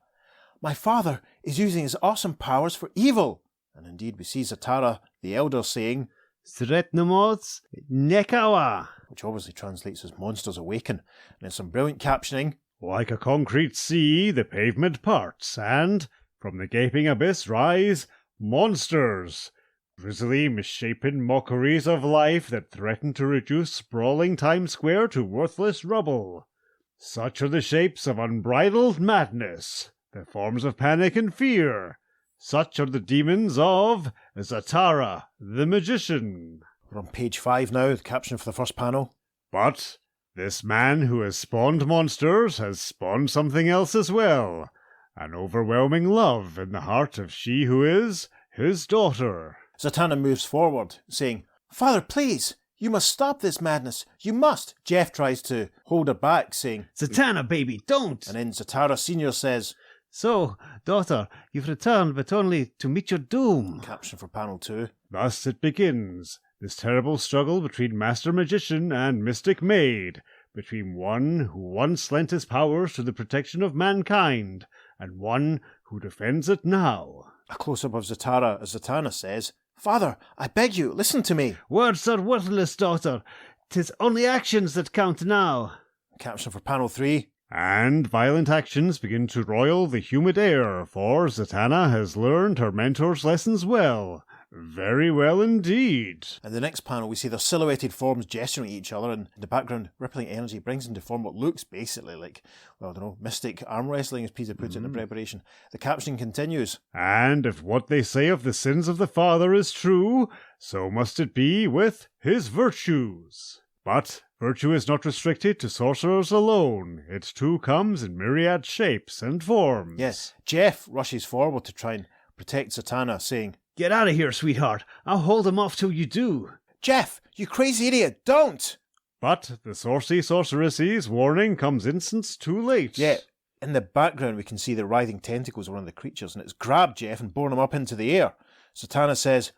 "My father is using his awesome powers for evil." And indeed we see Zatara, the elder, saying, "Sretnomots Nekawa," which obviously translates as "monsters awaken." And then some brilliant captioning. Like a concrete sea, the pavement parts, and from the gaping abyss rise monsters. Grisly, misshapen mockeries of life that threaten to reduce sprawling Times Square to worthless rubble. Such are the shapes of unbridled madness, the forms of panic and fear. Such are the demons of Zatara the Magician. We're on page 5 now, the caption for the first panel. But this man who has spawned monsters has spawned something else as well. An overwhelming love in the heart of she who is his daughter. Zatanna moves forward, saying, "Father, please, you must stop this madness. You must." Jeff tries to hold her back, saying, "Zatanna, baby, don't." And then Zatara Sr. says, "So, daughter, you've returned, but only to meet your doom." Caption for panel 2. Thus it begins, this terrible struggle between Master Magician and Mystic Maid, between one who once lent his powers to the protection of mankind, and one who defends it now. A close-up of Zatara as Zatanna says, "Father, I beg you, listen to me." "Words are worthless, daughter. 'Tis only actions that count now." Caption for panel 3. And violent actions begin to roil the humid air, for Zatanna has learned her mentor's lessons well. Very well indeed. In the next panel, we see their silhouetted forms gesturing at each other, and in the background, rippling energy brings into form what looks basically like, well, I don't know, mystic arm wrestling, as Peter puts it in the preparation. The caption continues. And if what they say of the sins of the father is true, so must it be with his virtues. But virtue is not restricted to sorcerers alone. It too comes in myriad shapes and forms. Yes, Jeff rushes forward to try and protect Zatanna, saying, "Get out of here, sweetheart. I'll hold him off till you do." "Jeff, you crazy idiot, don't!" But the Saucy Sorceress's warning comes instance too late. Yeah, in the background we can see the writhing tentacles of one of the creatures, and it's grabbed Jeff and borne him up into the air. Zatanna says,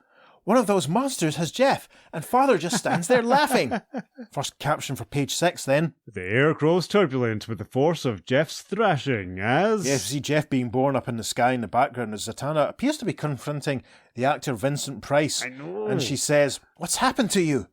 "One of those monsters has Jeff, and Father just stands there laughing." First caption for page 6 then. The air grows turbulent with the force of Jeff's thrashing as... Yes, we see Jeff being borne up in the sky in the background as Zatanna appears to be confronting the actor Vincent Price. I know. And she says, "What's happened to you?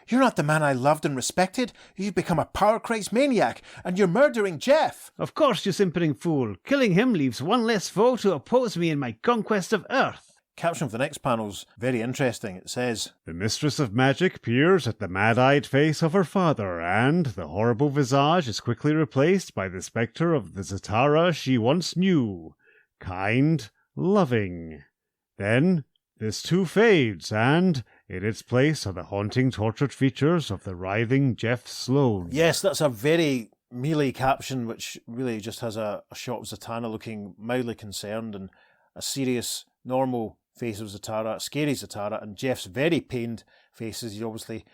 You're not the man I loved and respected. You've become a power-crazed maniac, and you're murdering Jeff." "Of course, you simpering fool. Killing him leaves one less foe to oppose me in my conquest of Earth." Caption for the next panel's very interesting. It says, The mistress of magic peers at the mad-eyed face of her father, and the horrible visage is quickly replaced by the spectre of the Zatara she once knew. kind, loving. Then this too fades, and in its place are the haunting, tortured features of the writhing Jeff Sloan. Yes, that's a very mealy caption, which really just has a shot of Zatanna looking mildly concerned, and a serious, normal face of Zatara, a scary Zatara, and Jeff's very pained face as he's obviously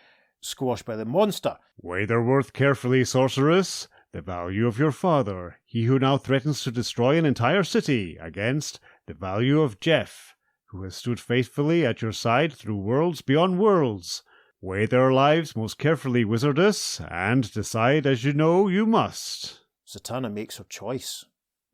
squashed by the monster. Weigh their worth carefully, sorceress. The value of your father, he who now threatens to destroy an entire city, against the value of Jeff, who has stood faithfully at your side through worlds beyond worlds. Weigh their lives most carefully, wizardess, and decide as you know you must. Zatanna makes her choice.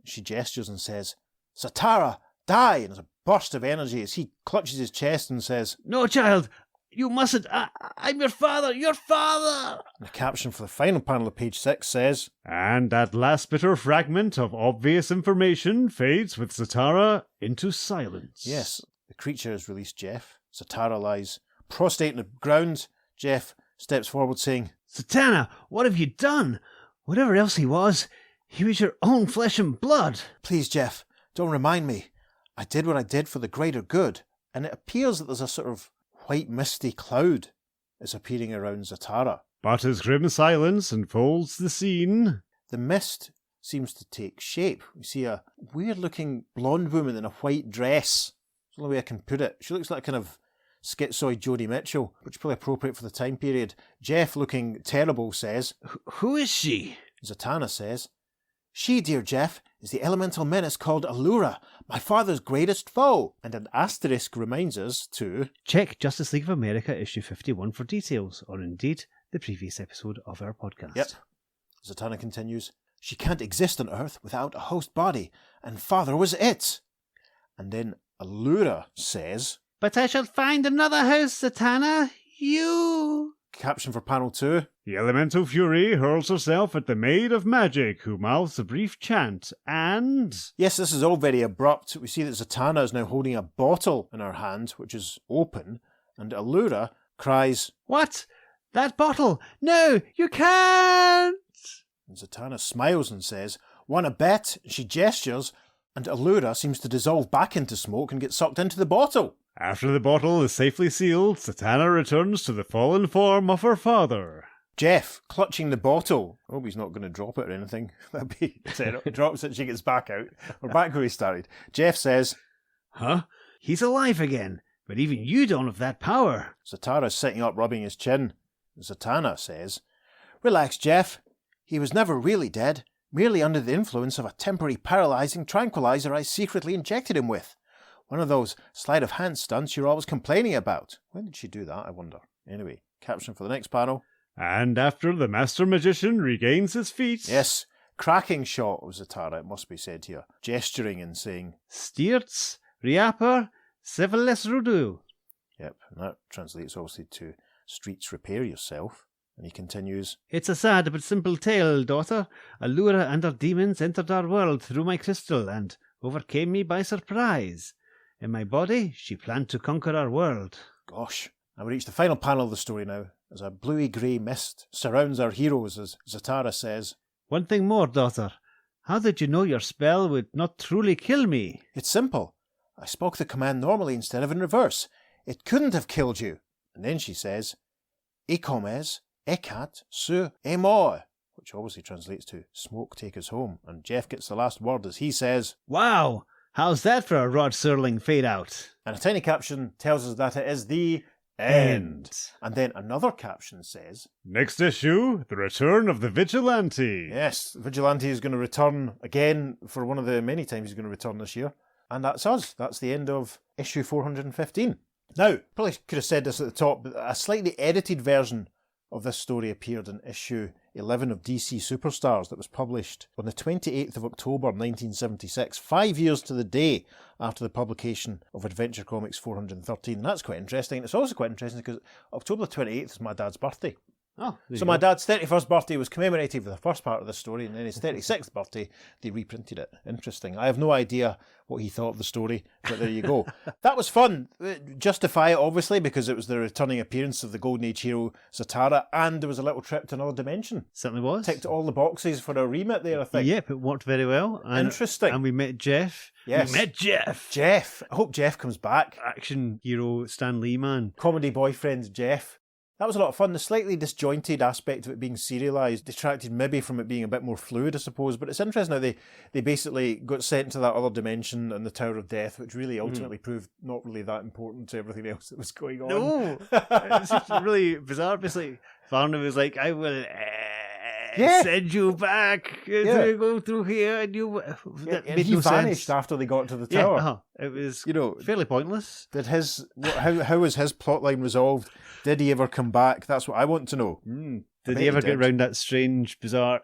She gestures and says, Zatara, die! And there's a burst of energy as he clutches his chest and says, No, child, you mustn't. I'm your father, your father! And the caption for the final panel of page 6 says, And that last bitter fragment of obvious information fades with Zatara into silence. Yes, the creature has released Jeff. Zatara lies prostrate on the ground. Jeff steps forward saying, Zatanna, what have you done? Whatever else he was your own flesh and blood. Please, Jeff, don't remind me. I did what I did for the greater good. And it appears that there's a sort of white misty cloud is appearing around Zatara. But as grim silence enfolds the scene, the mist seems to take shape. We see a weird-looking blonde woman in a white dress. That's the only way I can put it. She looks like kind of schizoid Jodie Mitchell, which is probably appropriate for the time period. Jeff, looking terrible, says, Who is she? Zatanna says, She, dear Jeff, is the elemental menace called Allura, my father's greatest foe. And an asterisk reminds us to check Justice League of America issue 51 for details, or indeed the previous episode of our podcast. Yep. Zatanna continues, She can't exist on Earth without a host body, and father was it. And then Allura says, But I shall find another house, Zatanna. You. Caption for panel 2. The elemental fury hurls herself at the maid of magic, who mouths a brief chant, and... Yes, this is all very abrupt. We see that Zatanna is now holding a bottle in her hand, which is open, and Allura cries, What? That bottle? No, you can't! And Zatanna smiles and says, Want a bet? She gestures, and Allura seems to dissolve back into smoke and get sucked into the bottle. After the bottle is safely sealed, Zatanna returns to the fallen form of her father. Jeff, clutching the bottle. I hope he's not going to drop it or anything. That'd be terrible. Drops it, she gets back out. We're back where we started. Jeff says, Huh? He's alive again, but even you don't have that power. Zatara's sitting up, rubbing his chin. Zatanna says, Relax, Jeff. He was never really dead, merely under the influence of a temporary paralysing tranquilizer I secretly injected him with. One of those sleight-of-hand stunts you're always complaining about. When did she do that, I wonder? Anyway, caption for the next panel. And after the Master Magician regains his feet... Yes, cracking shot of Zatara, it must be said here, gesturing and saying, Steerts, Riaper, Civilis Rudu. Yep, and that translates obviously to streets repair yourself. And he continues, It's a sad but simple tale, daughter. Allura and her demons entered our world through my crystal and overcame me by surprise. In my body, she planned to conquer our world. Gosh. And we reach the final panel of the story now, as a bluey-grey mist surrounds our heroes, as Zatara says, One thing more, daughter. How did you know your spell would not truly kill me? It's simple. I spoke the command normally instead of in reverse. It couldn't have killed you. And then she says, Ecomes, Ecat, Su, Emor, which obviously translates to smoke take us home. And Jeff gets the last word as he says, Wow! How's that for a Rod Serling fade-out? And a tiny caption tells us that it is the end. And then another caption says, Next issue, the return of the Vigilante. Yes, Vigilante is going to return again for one of the many times he's going to return this year. And that's us. That's the end of issue 415. Now, probably could have said this at the top, but a slightly edited version of this story appeared in issue 11 of DC Superstars that was published on the 28th of October 1976, 5 years to the day after the publication of Adventure Comics 413. And that's quite interesting. And it's also quite interesting because October 28th is my dad's birthday. Oh, so my dad's 31st birthday was commemorated with the first part of the story, and then his 36th birthday, they reprinted it. Interesting. I have no idea what he thought of the story, but there you go. That was fun. Justify it, obviously, because it was the returning appearance of the Golden Age hero Zatara, and there was a little trip to another dimension. Certainly was. Ticked all the boxes for a remit there, I think. Yep, it worked very well. Interesting. And we met Jeff, Yes. We met Jeff. Jeff. I hope Jeff comes back. Action hero Stan Lee, man. Comedy boyfriend Jeff. That was a lot of fun. The slightly disjointed aspect of it being serialised detracted maybe from it being a bit more fluid, I suppose. But it's interesting how they basically got sent into that other dimension and the Tower of Death, which really ultimately proved not really that important to everything else that was going on. No! It's just really bizarre. Basically, Varna was like, I will send you back to go through here. And you... and he vanished after they got to the tower. Yeah, it was fairly pointless. Did how was his plotline resolved? Did he ever come back? That's what I want to know. Did he ever get around that strange, bizarre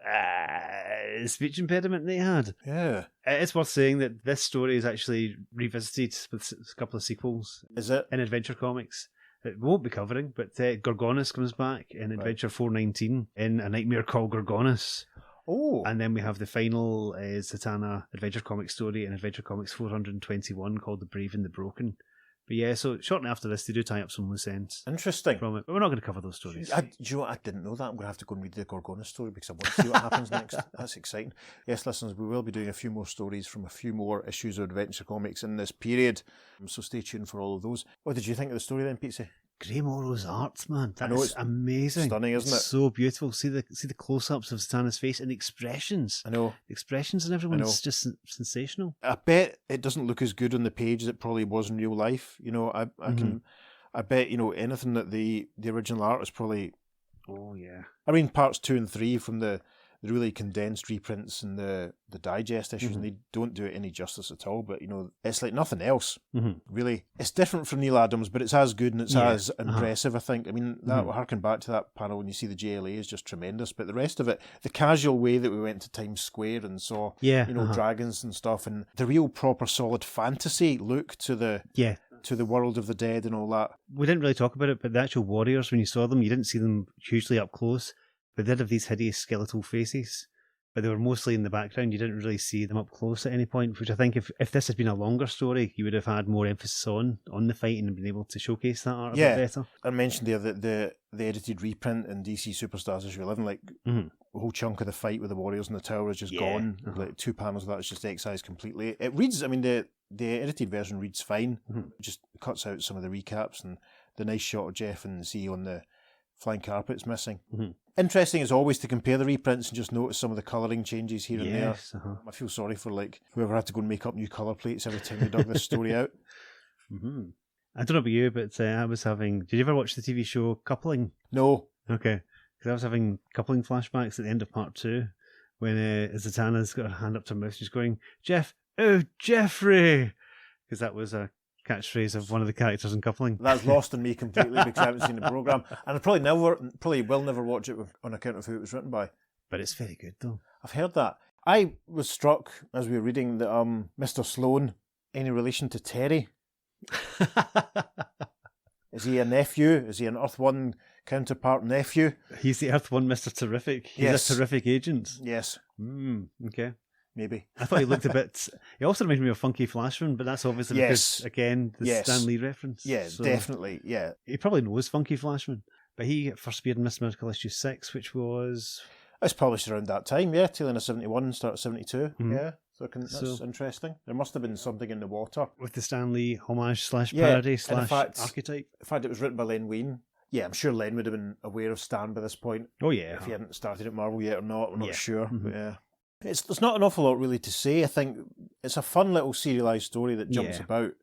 speech impediment they had? Yeah. It's worth saying that this story is actually revisited with a couple of sequels. Is it? In Adventure Comics. It won't be covering, but Gorgonus comes back in Adventure 419 in A Nightmare Called Gorgonus. Oh. And then we have the final Zatanna Adventure Comics story in Adventure Comics 421 called The Brave and the Broken. But yeah, so shortly after this, they do tie up some loose ends. Interesting. From it, but we're not going to cover those stories. Do you know what? I didn't know that. I'm going to have to go and read the Gorgonus story because I want to see what happens next. That's exciting. Yes, listeners, we will be doing a few more stories from a few more issues of Adventure Comics in this period. So stay tuned for all of those. What did you think of the story then, Pete? Grey Morrow's art, man. I know, it's amazing. Stunning, isn't it? So beautiful. See the close-ups of Zatanna's face and the expressions. I know. The expressions and everyone's just sensational. I bet it doesn't look as good on the page as it probably was in real life. I bet, anything that the original art is probably... Oh, yeah. I mean, parts 2 and 3 from the really condensed reprints and the digest issues, and they don't do it any justice at all, but, it's like nothing else, really. It's different from Neil Adams, but it's as good and it's as impressive, I think. I mean, that harking back to that panel when you see the JLA is just tremendous, but the rest of it, the casual way that we went to Times Square and saw, dragons and stuff, and the real proper solid fantasy look to the... Yeah. To the world of the dead and all that. We didn't really talk about it, but the actual warriors, when you saw them, you didn't see them hugely up close, but they did have these hideous skeletal faces, but they were mostly in the background. You didn't really see them up close at any point, which I think if this had been a longer story, you would have had more emphasis on the fighting and been able to showcase that art a bit better. I mentioned there that the edited reprint in DC Superstars issue 11, like a whole chunk of the fight with the warriors in the tower is just gone. Like 2 panels of that is just excised completely. It reads, I mean, the edited version reads fine. Just cuts out some of the recaps and the nice shot of Jeff and Z on the flying carpet's missing. Interesting as always to compare the reprints and just notice some of the colouring changes here and there. I feel sorry for whoever had to go and make up new colour plates every time they dug this story out. I don't know about you, but I was having... Did you ever watch the TV show Coupling? No. Okay. Because I was having coupling flashbacks at the end of part 2 when Zatanna's got her hand up to her mouth. She's going, Jeff, oh, Jeffrey! Because that was a catchphrase of one of the characters in Coupling. That's lost on me completely because I haven't seen the programme. And I probably will never watch it on account of who it was written by. But it's very good, though. I've heard that. I was struck as we were reading that Mr. Sloan, any relation to Terry? Is he a nephew? Is he an Earth 1 counterpart nephew? He's the Earth 1 Mr. Terrific. He's a terrific agent. Yes. Okay. Maybe. I thought he looked a bit... He also reminded me of Funky Flashman, but that's obviously because, again, the Stan Lee reference. Yeah, so definitely, yeah. He probably knows Funky Flashman, but he first appeared in Miss Miracle issue 6, which was... It was published around that time, yeah. Tail end of 71, start of 72, yeah. So that's interesting. There must have been something in the water. With the Stan Lee homage / parody / archetype. In fact, it was written by Len Wein. Yeah, I'm sure Len would have been aware of Stan by this point. Oh, yeah. If he hadn't started at Marvel yet or not, we're not sure. But yeah. There's not an awful lot really to say. I think it's a fun little serialised story that jumps about.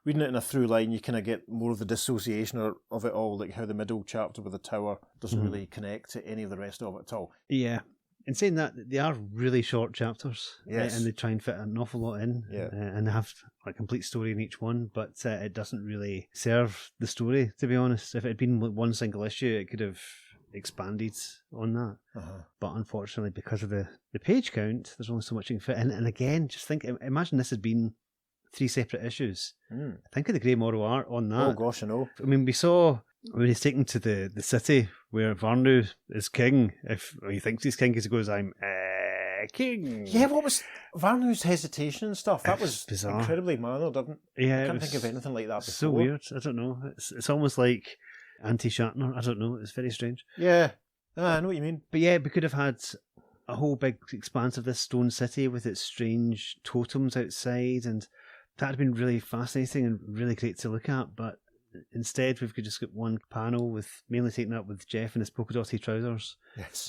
Reading it in a through line, you kind of get more of the dissociation of it all, like how the middle chapter with the tower doesn't really connect to any of the rest of it at all. Yeah. In saying that, they are really short chapters, yes. And they try and fit an awful lot in, yeah. And they have a complete story in each one, but it doesn't really serve the story, to be honest. If it had been one single issue, it could have expanded on that. But unfortunately, because of the page count, there's only so much you can fit in. And again, just imagine this had been 3 separate issues. Think of the Grey Morrow art on that. Oh gosh, I know. I mean, we saw when he's taken to the city where Varnu is king. If he thinks he's king, because he goes, "I'm king." Yeah, what was Varnu's hesitation and stuff? That was bizarre. Incredibly mannered. I can't think of anything like that before. So weird. I don't know. It's almost like anti-Shatner. I don't know. It's very strange. Yeah, I know what you mean. But yeah, we could have had a whole big expanse of this stone city with its strange totems outside, and that had been really fascinating and really great to look at, but instead we've just got one panel with mainly taken up with Jeff in his polka dotty trousers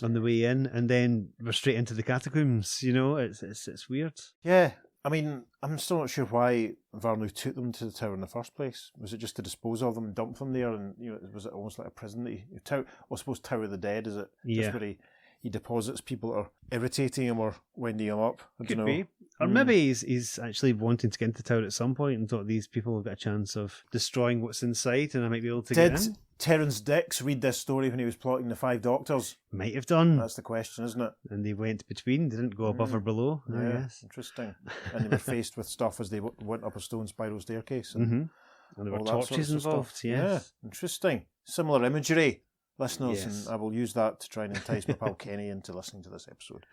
on the way in, and then we're straight into the catacombs. It's weird. Yeah, I mean, I'm still not sure why Varnu took them to the tower in the first place. Was it just to dispose of them and dump them there, and was it almost like a prison that I suppose Tower of the Dead, is it? Yeah. Just where he deposits people that are irritating him or winding him up. I don't know. Be. Or maybe he's actually wanting to get into the tower at some point and thought these people have got a chance of destroying what's inside and I might be able to get in. Did Terence Dicks read this story when he was plotting the Five Doctors? Might have done. That's the question, isn't it? And they went between. They didn't go above or below. Yeah, yes. Interesting. And they were faced with stuff as they went up a stone spiral staircase. And there were torches involved, yes. Yeah, interesting. Similar imagery. Listeners, Yes. and I will use that to try and entice my pal Kenny into listening to this episode.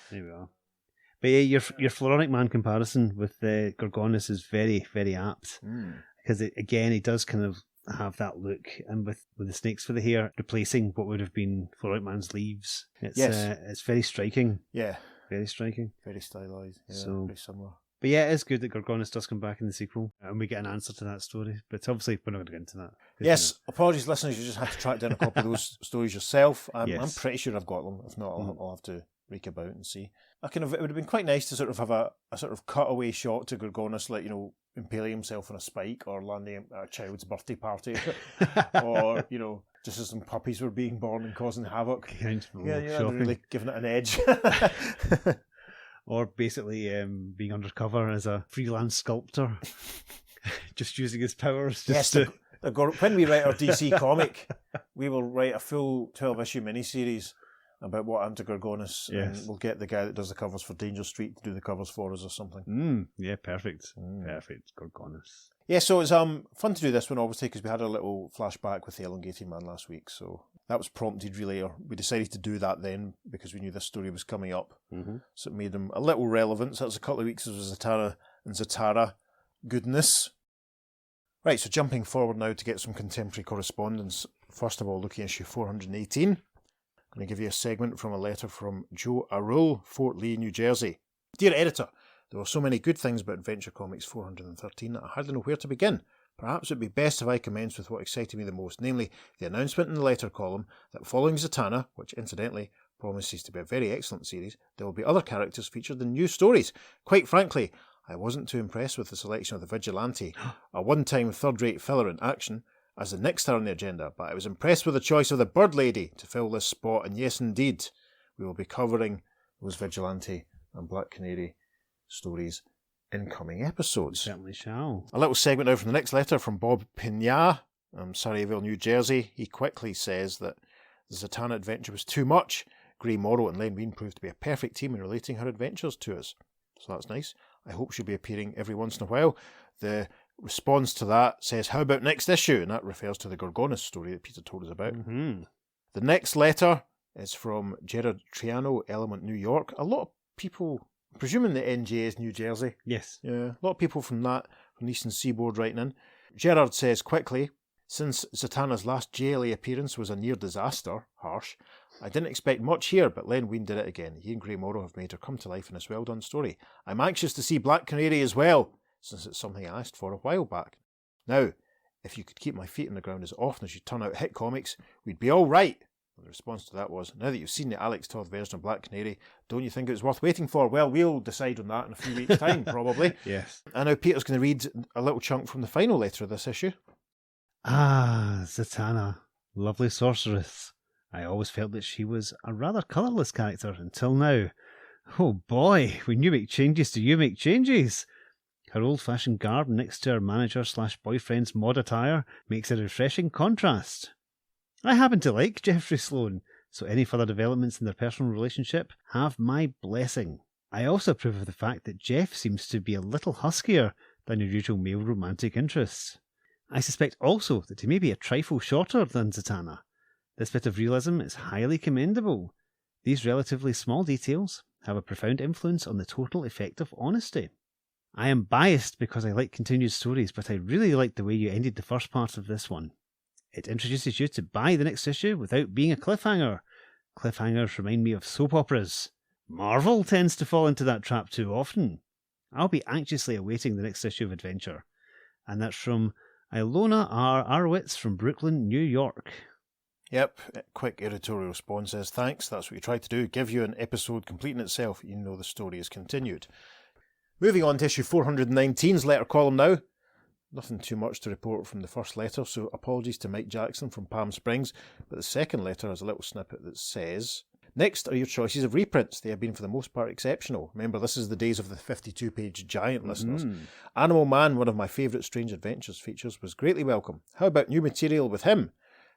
There we are. But yeah, your Floronic Man comparison with the Gorgonus is very, very apt. Because, again, he does kind of have that look, and with the snakes for the hair, replacing what would have been Floronic Man's leaves. It's very striking. Yeah. Very striking. Very stylised. Yeah, So, very similar. But yeah, it is good that Gorgonus does come back in the sequel, and we get an answer to that story. But obviously, we're not going to get into that. Yes, apologies, listeners. You just had to track down a copy of those stories yourself. I'm pretty sure I've got them. If not, I'll have to rake about and see. It would have been quite nice to sort of have a sort of cutaway shot to Gorgonus, like, impaling himself on a spike or landing at a child's birthday party, or just as some puppies were being born and causing havoc. Really giving it an edge. Or basically being undercover as a freelance sculptor, just using his powers. When we write our DC comic, we will write a full 12-issue miniseries about what happened to Gorgonus, and we'll get the guy that does the covers for Danger Street to do the covers for us or something. Yeah, perfect. Perfect, Gorgonus. Yeah, so it's fun to do this one, obviously, because we had a little flashback with the Elongated Man last week, so that was prompted really, or we decided to do that then because we knew this story was coming up, so it made them a little relevant. So that was a couple of weeks of Zatara and Zatara goodness. Right, so jumping forward now to get some contemporary correspondence. First of all, looking at issue 418. I'm going to give you a segment from a letter from Joe Arul, Fort Lee, New Jersey. Dear Editor, there were so many good things about Adventure Comics 413 that I hardly know where to begin. Perhaps it would be best if I commenced with what excited me the most, namely the announcement in the letter column that following Zatanna, which incidentally promises to be a very excellent series, there will be other characters featured in new stories. Quite frankly, I wasn't too impressed with the selection of the Vigilante, a one-time third-rate filler in action, as the next star on the agenda, but I was impressed with the choice of the Bird Lady to fill this spot, and yes indeed, we will be covering those Vigilante and Black Canary stories in coming episodes. Certainly shall. A little segment now from the next letter from Bob Pignat, Surreyville, New Jersey. He quickly says that the Zatanna adventure was too much. Gray Morrow and Len Wein proved to be a perfect team in relating her adventures to us. So that's nice. I hope she'll be appearing every once in a while. The response to that says, how about next issue? And that refers to the Gorgonus story that Peter told us about. The next letter is from Gerard Triano, Element, New York. A lot of people, presuming the NJ is New Jersey. Yes. Yeah, a lot of people from the Eastern Seaboard writing in. Gerard says quickly, since Zatanna's last JLA appearance was a near disaster, harsh, I didn't expect much here, but Len Wein did it again. He and Gray Morrow have made her come to life in this well-done story. I'm anxious to see Black Canary as well, since it's something I asked for a while back. Now, if you could keep my feet on the ground as often as you turn out hit comics, we'd be all right. And the response to that was, now that you've seen the Alex Todd version of Black Canary, don't you think it was worth waiting for? Well, we'll decide on that in a few weeks' time, probably. Yes. And now Peter's going to read a little chunk from the final letter of this issue. Ah, Zatanna, lovely sorceress. I always felt that she was a rather colourless character until now. Oh boy, when you make changes, do you make changes? Her old-fashioned garb next to her manager/boyfriend's mod attire makes a refreshing contrast. I happen to like Jeffrey Sloan, so any further developments in their personal relationship have my blessing. I also approve of the fact that Jeff seems to be a little huskier than your usual male romantic interests. I suspect also that he may be a trifle shorter than Zatanna. This bit of realism is highly commendable. These relatively small details have a profound influence on the total effect of honesty. I am biased because I like continued stories, but I really like the way you ended the first part of this one. It introduces you to buy the next issue without being a cliffhanger. Cliffhangers remind me of soap operas. Marvel tends to fall into that trap too often. I'll be anxiously awaiting the next issue of Adventure. And that's from Ilona R. Arwitz from Brooklyn, New York. Yep, quick editorial response says, thanks, that's what you tried to do, give you an episode complete in itself, even though the story is continued. Moving on to issue 419's letter column now. Nothing too much to report from the first letter, so apologies to Mike Jackson from Palm Springs, but the second letter has a little snippet that says, next are your choices of reprints. They have been for the most part exceptional. Remember, this is the days of the 52-page giant, listeners. Animal Man, one of my favourite Strange Adventures features, was greatly welcome. How about new material with him?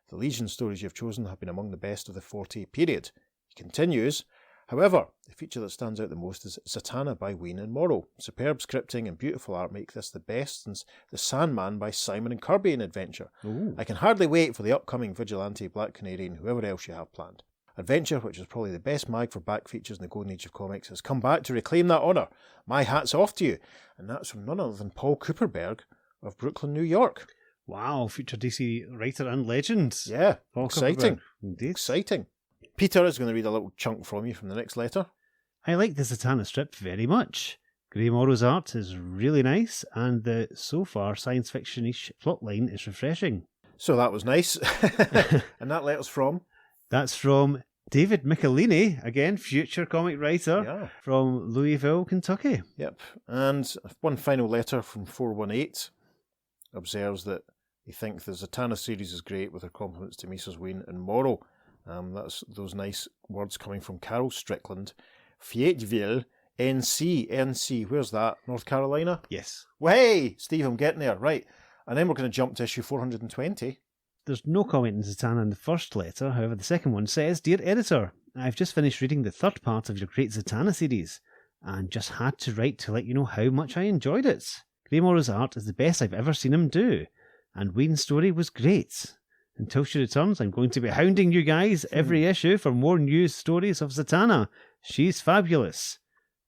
The Legion stories you've chosen have been among the best of the 40 period. He continues, however, the feature that stands out the most is Zatanna by Wayne and Morrow. Superb scripting and beautiful art make this the best since The Sandman by Simon and Kirby in Adventure. Ooh. I can hardly wait for the upcoming Vigilante, Black Canary and whoever else you have planned. Adventure, which is probably the best mag for back features in the golden age of comics, has come back to reclaim that honour. My hat's off to you. And that's from none other than Paul Cooperberg of Brooklyn, New York. Wow, future DC writer and legend. Yeah, Paul exciting. Cooperberg. Indeed. Exciting. Peter is going to read a little chunk from you from the next letter. I like the Zatanna strip very much. Gray Morrow's art is really nice, and the so far science fiction-ish plotline is refreshing. So that was nice. And that letter's from? That's from David Michelini, again, future comic writer from Louisville, Kentucky. Yep. And one final letter from 418 observes that they think the Zatanna series is great with her compliments to Messrs. Wayne and Morrow. That's those nice words coming from Carol Strickland. Fayetteville, NC, where's that? North Carolina? Yes. Well, hey, Steve, I'm getting there. Right. And then we're going to jump to issue 420. There's no comment in Zatanna in the first letter, however the second one says, Dear Editor, I've just finished reading the third part of your great Zatanna series, and just had to write to let you know how much I enjoyed it. Gray Morrow's art is the best I've ever seen him do, and Wayne's story was great. Until she returns, I'm going to be hounding you guys every issue for more news stories of Zatanna. She's fabulous.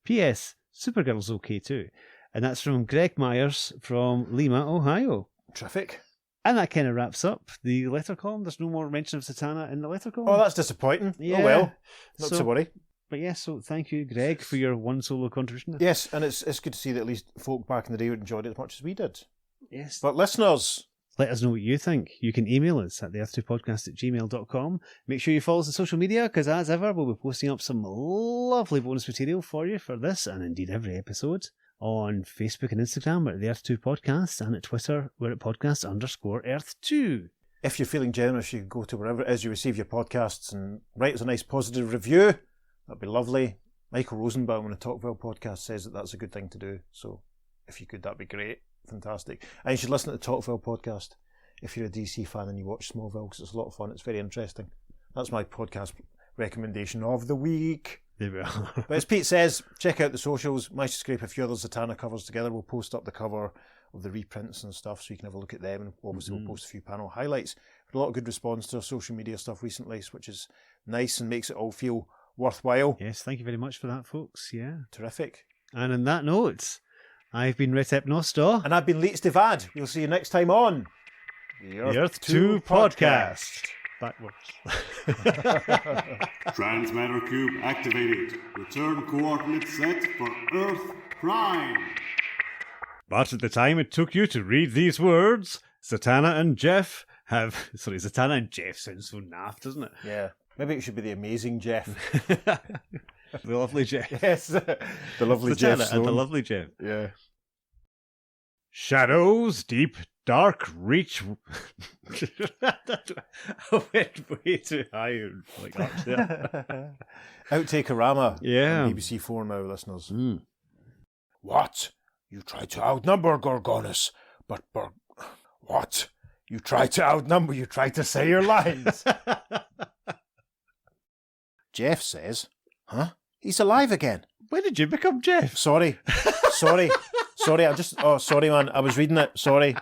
P.S. Supergirl's okay too. And that's from Greg Myers from Lima, Ohio. Terrific. And that kind of wraps up the letter column. There's no more mention of Zatanna in the letter column. Oh, that's disappointing. Yeah. Oh well, not to worry. But yes, so thank you, Greg, for your one solo contribution. Yes, and it's good to see that at least folk back in the day enjoyed it as much as we did. Yes. But listeners, let us know what you think. You can email us at theearth2podcast@gmail.com. Make sure you follow us on social media, because as ever, we'll be posting up some lovely bonus material for you for this, and indeed every episode, on Facebook and Instagram, we're at the Earth2 Podcast, and at Twitter, we're at podcast_Earth2. If you're feeling generous, you can go to wherever it is you receive your podcasts and write us a nice positive review. That'd be lovely. Michael Rosenbaum on the Talkville podcast says that that's a good thing to do. So if you could, that'd be great. Fantastic. And you should listen to the Talkville podcast if you're a DC fan and you watch Smallville, because it's a lot of fun. It's very interesting. That's my podcast recommendation of the week. There we are. But as Pete says, check out the socials. Managed to scrape a few other Zatanna covers together. We'll post up the cover of the reprints and stuff so you can have a look at them. And obviously we'll post a few panel highlights. But a lot of good response to our social media stuff recently, which is nice and makes it all feel worthwhile. Yes, thank you very much for that, folks. Yeah. Terrific. And on that note, I've been Retep Nostor. And I've been Leets Devad. We'll see you next time on the Earth2 Podcast. Backwards. Transmatter Cube activated. Return coordinates set for Earth Prime. But at the time it took you to read these words, Zatanna and Jeff have... Sorry, Zatanna and Jeff sounds so naff, doesn't it? Yeah. Maybe it should be the amazing Jeff. The lovely Jeff. Yes. The lovely Jeff. And the lovely Jeff. Yeah. Shadows, deep, dark reach. I went way too high. Like up there. Outtake-O-Rama. Yeah. On BBC 4 now, listeners. What? You tried to outnumber Gorgonus, but what? You tried to outnumber, you tried to say your lines. Jeff says, huh? He's alive again. When did you become Jeff? Sorry, man. I was reading it. Sorry.